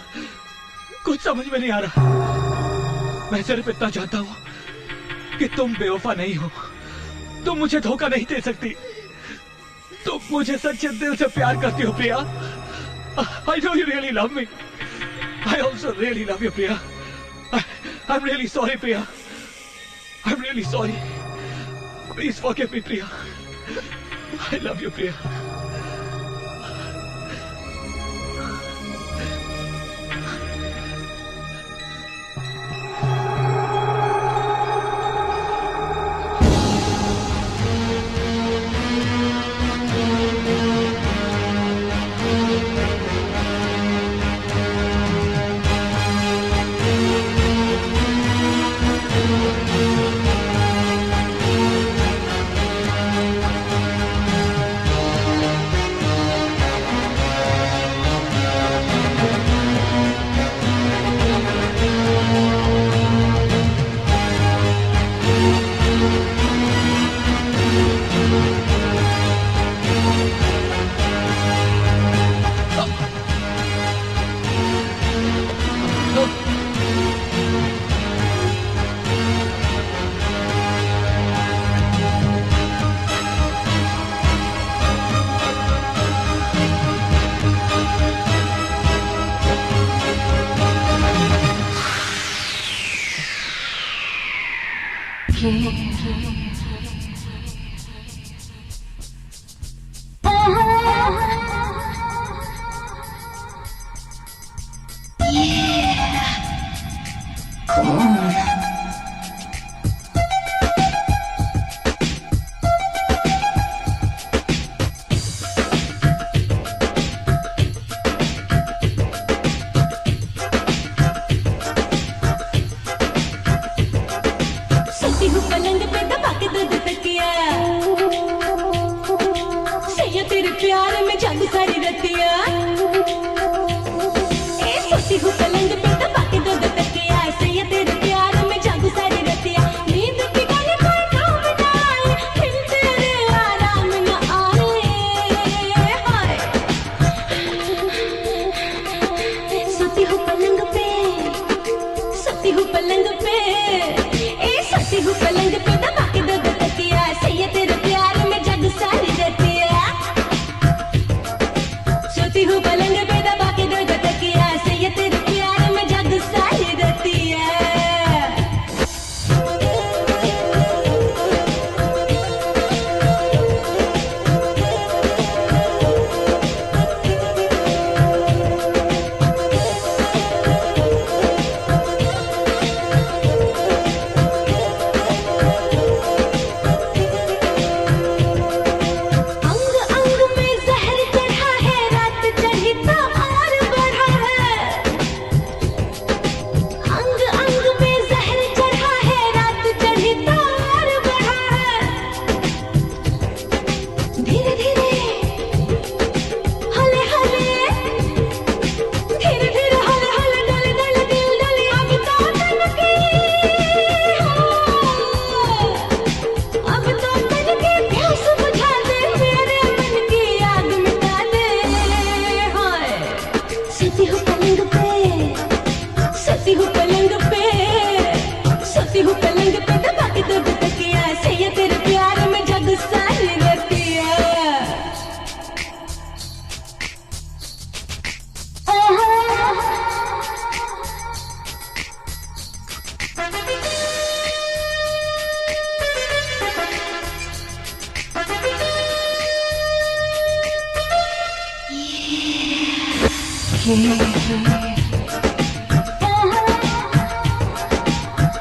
A: कुछ समझ में नहीं आ रहा। मैं सिर्फ इतना चाहता हूँ कि तुम बेवफा नहीं हो, तुम मुझे धोखा नहीं दे सकती, तुम मुझे सच्चे दिल से प्यार करती हो प्रिया। I know you really love me. I also really love you, Priya. I'm really sorry, Priya. I'm really sorry. Please forgive me, Priya. I love you, Priya.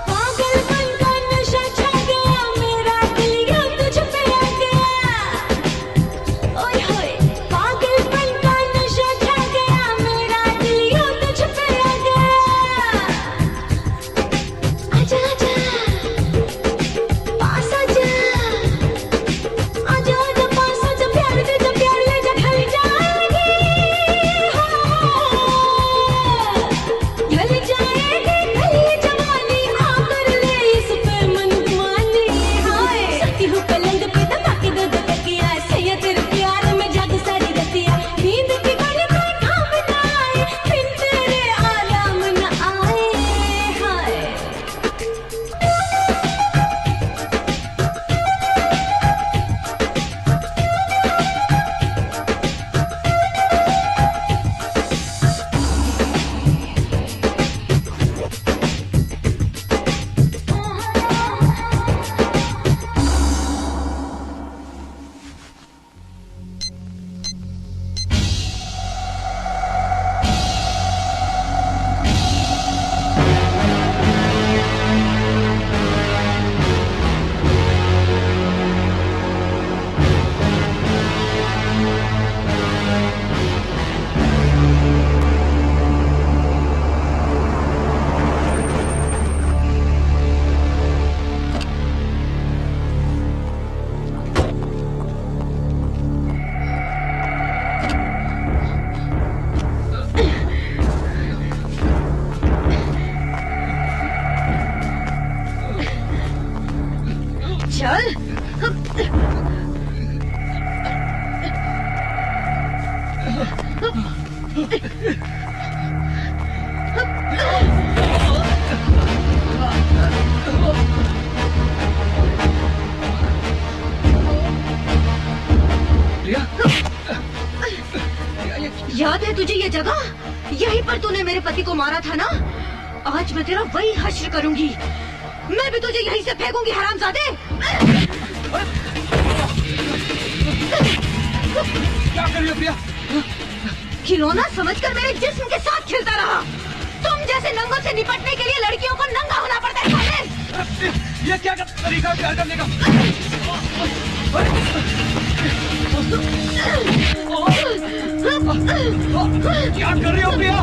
J: पागलपन का नशा छा गया मेरा
B: चल। याद है तुझे ये जगह? यहीं पर तूने मेरे पति को मारा था ना? आज मैं तेरा वही हश्र करूंगी। मैं भी तुझे यहीं से फेंकूंगी हरामजादे।
A: क्या कर रही हो प्रिया?
B: खिलौना समझकर मेरे जिस्म के साथ खेलता रहा। तुम जैसे नंगों से निपटने के लिए लड़कियों को नंगा होना पड़ता है साबिर।
A: ये क्या तरीका प्यार करने का? क्या कर रही हो प्रिया?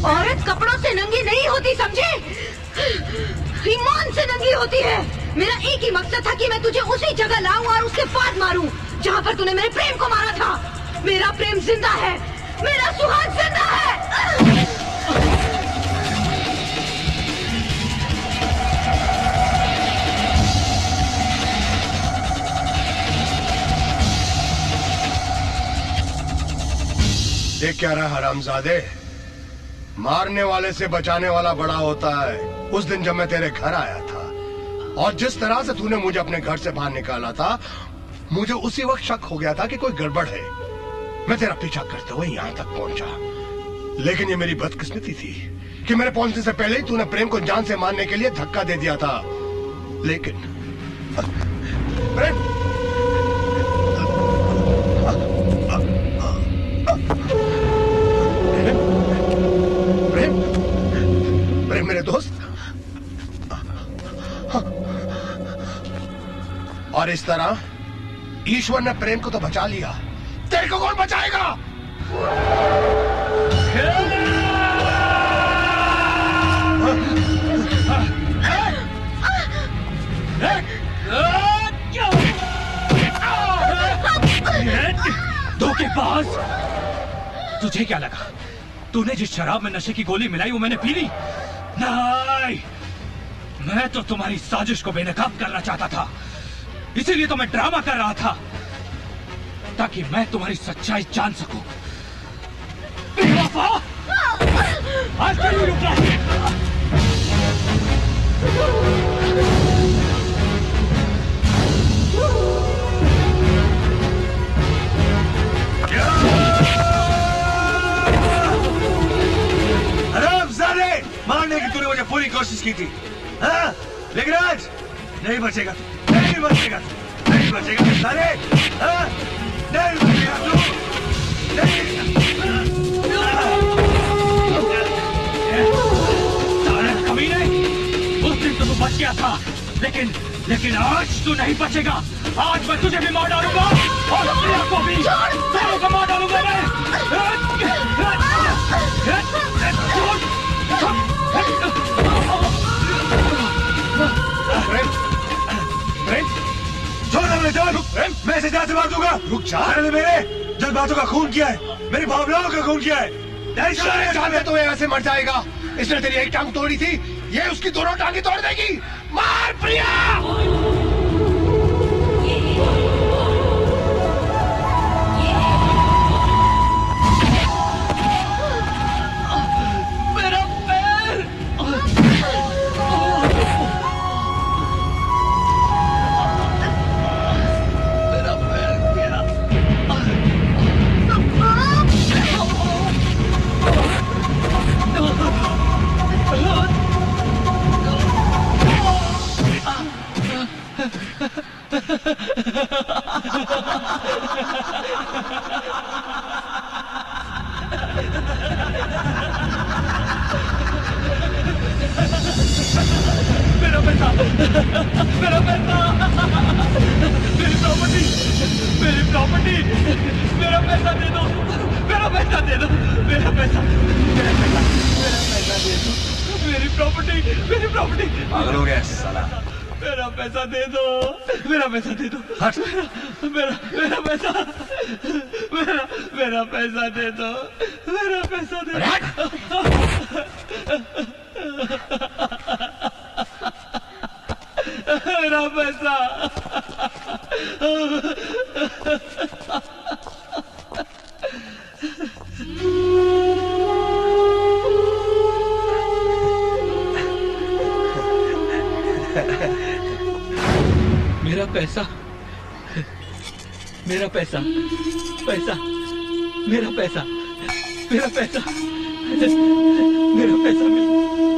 B: औरत कपड़ों से नंगी नहीं होती, समझे? ईमान से नंगी होती है। मेरा एक ही मकसद था कि मैं तुझे उसी जगह लाऊं और उसके बाद मारूं जहां पर तूने मेरे प्रेम को मारा था। मेरा प्रेम जिंदा है, मेरा सुहाग जिंदा है।
C: देख क्या रहा हरामजादे, मारने वाले से बचाने वाला बड़ा होता है। उस दिन जब मैं तेरे घर आया था और जिस तरह से तूने मुझे अपने घर से बाहर निकाला था, मुझे उसी वक्त शक हो गया था कि कोई गड़बड़ है। मैं तेरा पीछा करते हुए यहाँ तक पहुंचा, लेकिन ये मेरी बदकिस्मती थी कि मेरे पहुंचने से पहले ही तूने प्रेम को जान से मारने के लिए धक्का दे दिया था। लेकिन प्रेम प्रेम मेरे दोस्त, और इस तरह ईश्वर ने प्रेम को तो बचा लिया, तेरे को कौन बचाएगा?
A: धोखेबाज, तुझे क्या लगा तूने जिस शराब में नशे की गोली मिलाई वो मैंने पी ली? नहीं, मैं तो तुम्हारी साजिश को बेनकाब करना चाहता था। इसीलिए तो मैं ड्रामा कर रहा था ताकि मैं तुम्हारी सच्चाई जान सकूं। बेवफा, आज तक नहीं रुक रहा।
E: हरामजादे, मारने की तूने मुझे पूरी कोशिश की थी, हाँ? लेकिन आज नहीं बचेगा, नहीं बचेगा, नहीं बचेगा साले, हाँ? नहीं बचेगा तू,
A: साले कमीने, उस दिन तो तू बच गया था, लेकिन आज तू नहीं बचेगा। आज मैं तुझे भी मार डालूंगा और प्रिया को भी, दोनों को मार डालूंगा मैं।
E: मैं इसे जान से मार दूंगा।
C: रुक जा।
E: मैंने मेरे जज्बातों का खून किया है, मेरी भावनाओं का खून किया है। नहीं
C: जानते तो ये ऐसे मर जाएगा। इसने तेरी एक टांग तोड़ी थी, ये उसकी दोनों टांगे तोड़ देगी। मार प्रिया।
A: मेरा पैसा, मेरा पैसा, मेरी प्रॉपर्टी, मेरी प्रॉपर्टी, मेरा पैसा दे दो, मेरा पैसा दे दो, मेरा पैसा, मेरा पैसा, मेरा पैसा दे दो, मेरी प्रॉपर्टी, मेरी प्रॉपर्टी।
E: पागल हो गया साला।
A: मेरा पैसा दे दो, मेरा पैसा दे दो,
E: हट।
A: मेरा पैसा, मेरा पैसा दे दो, मेरा पैसा दे दो।
F: पैसा।
A: मेरा पैसा, मेरा पैसा, पैसा, मेरा पैसा, मेरा पैसा, मेरा पैसा मिल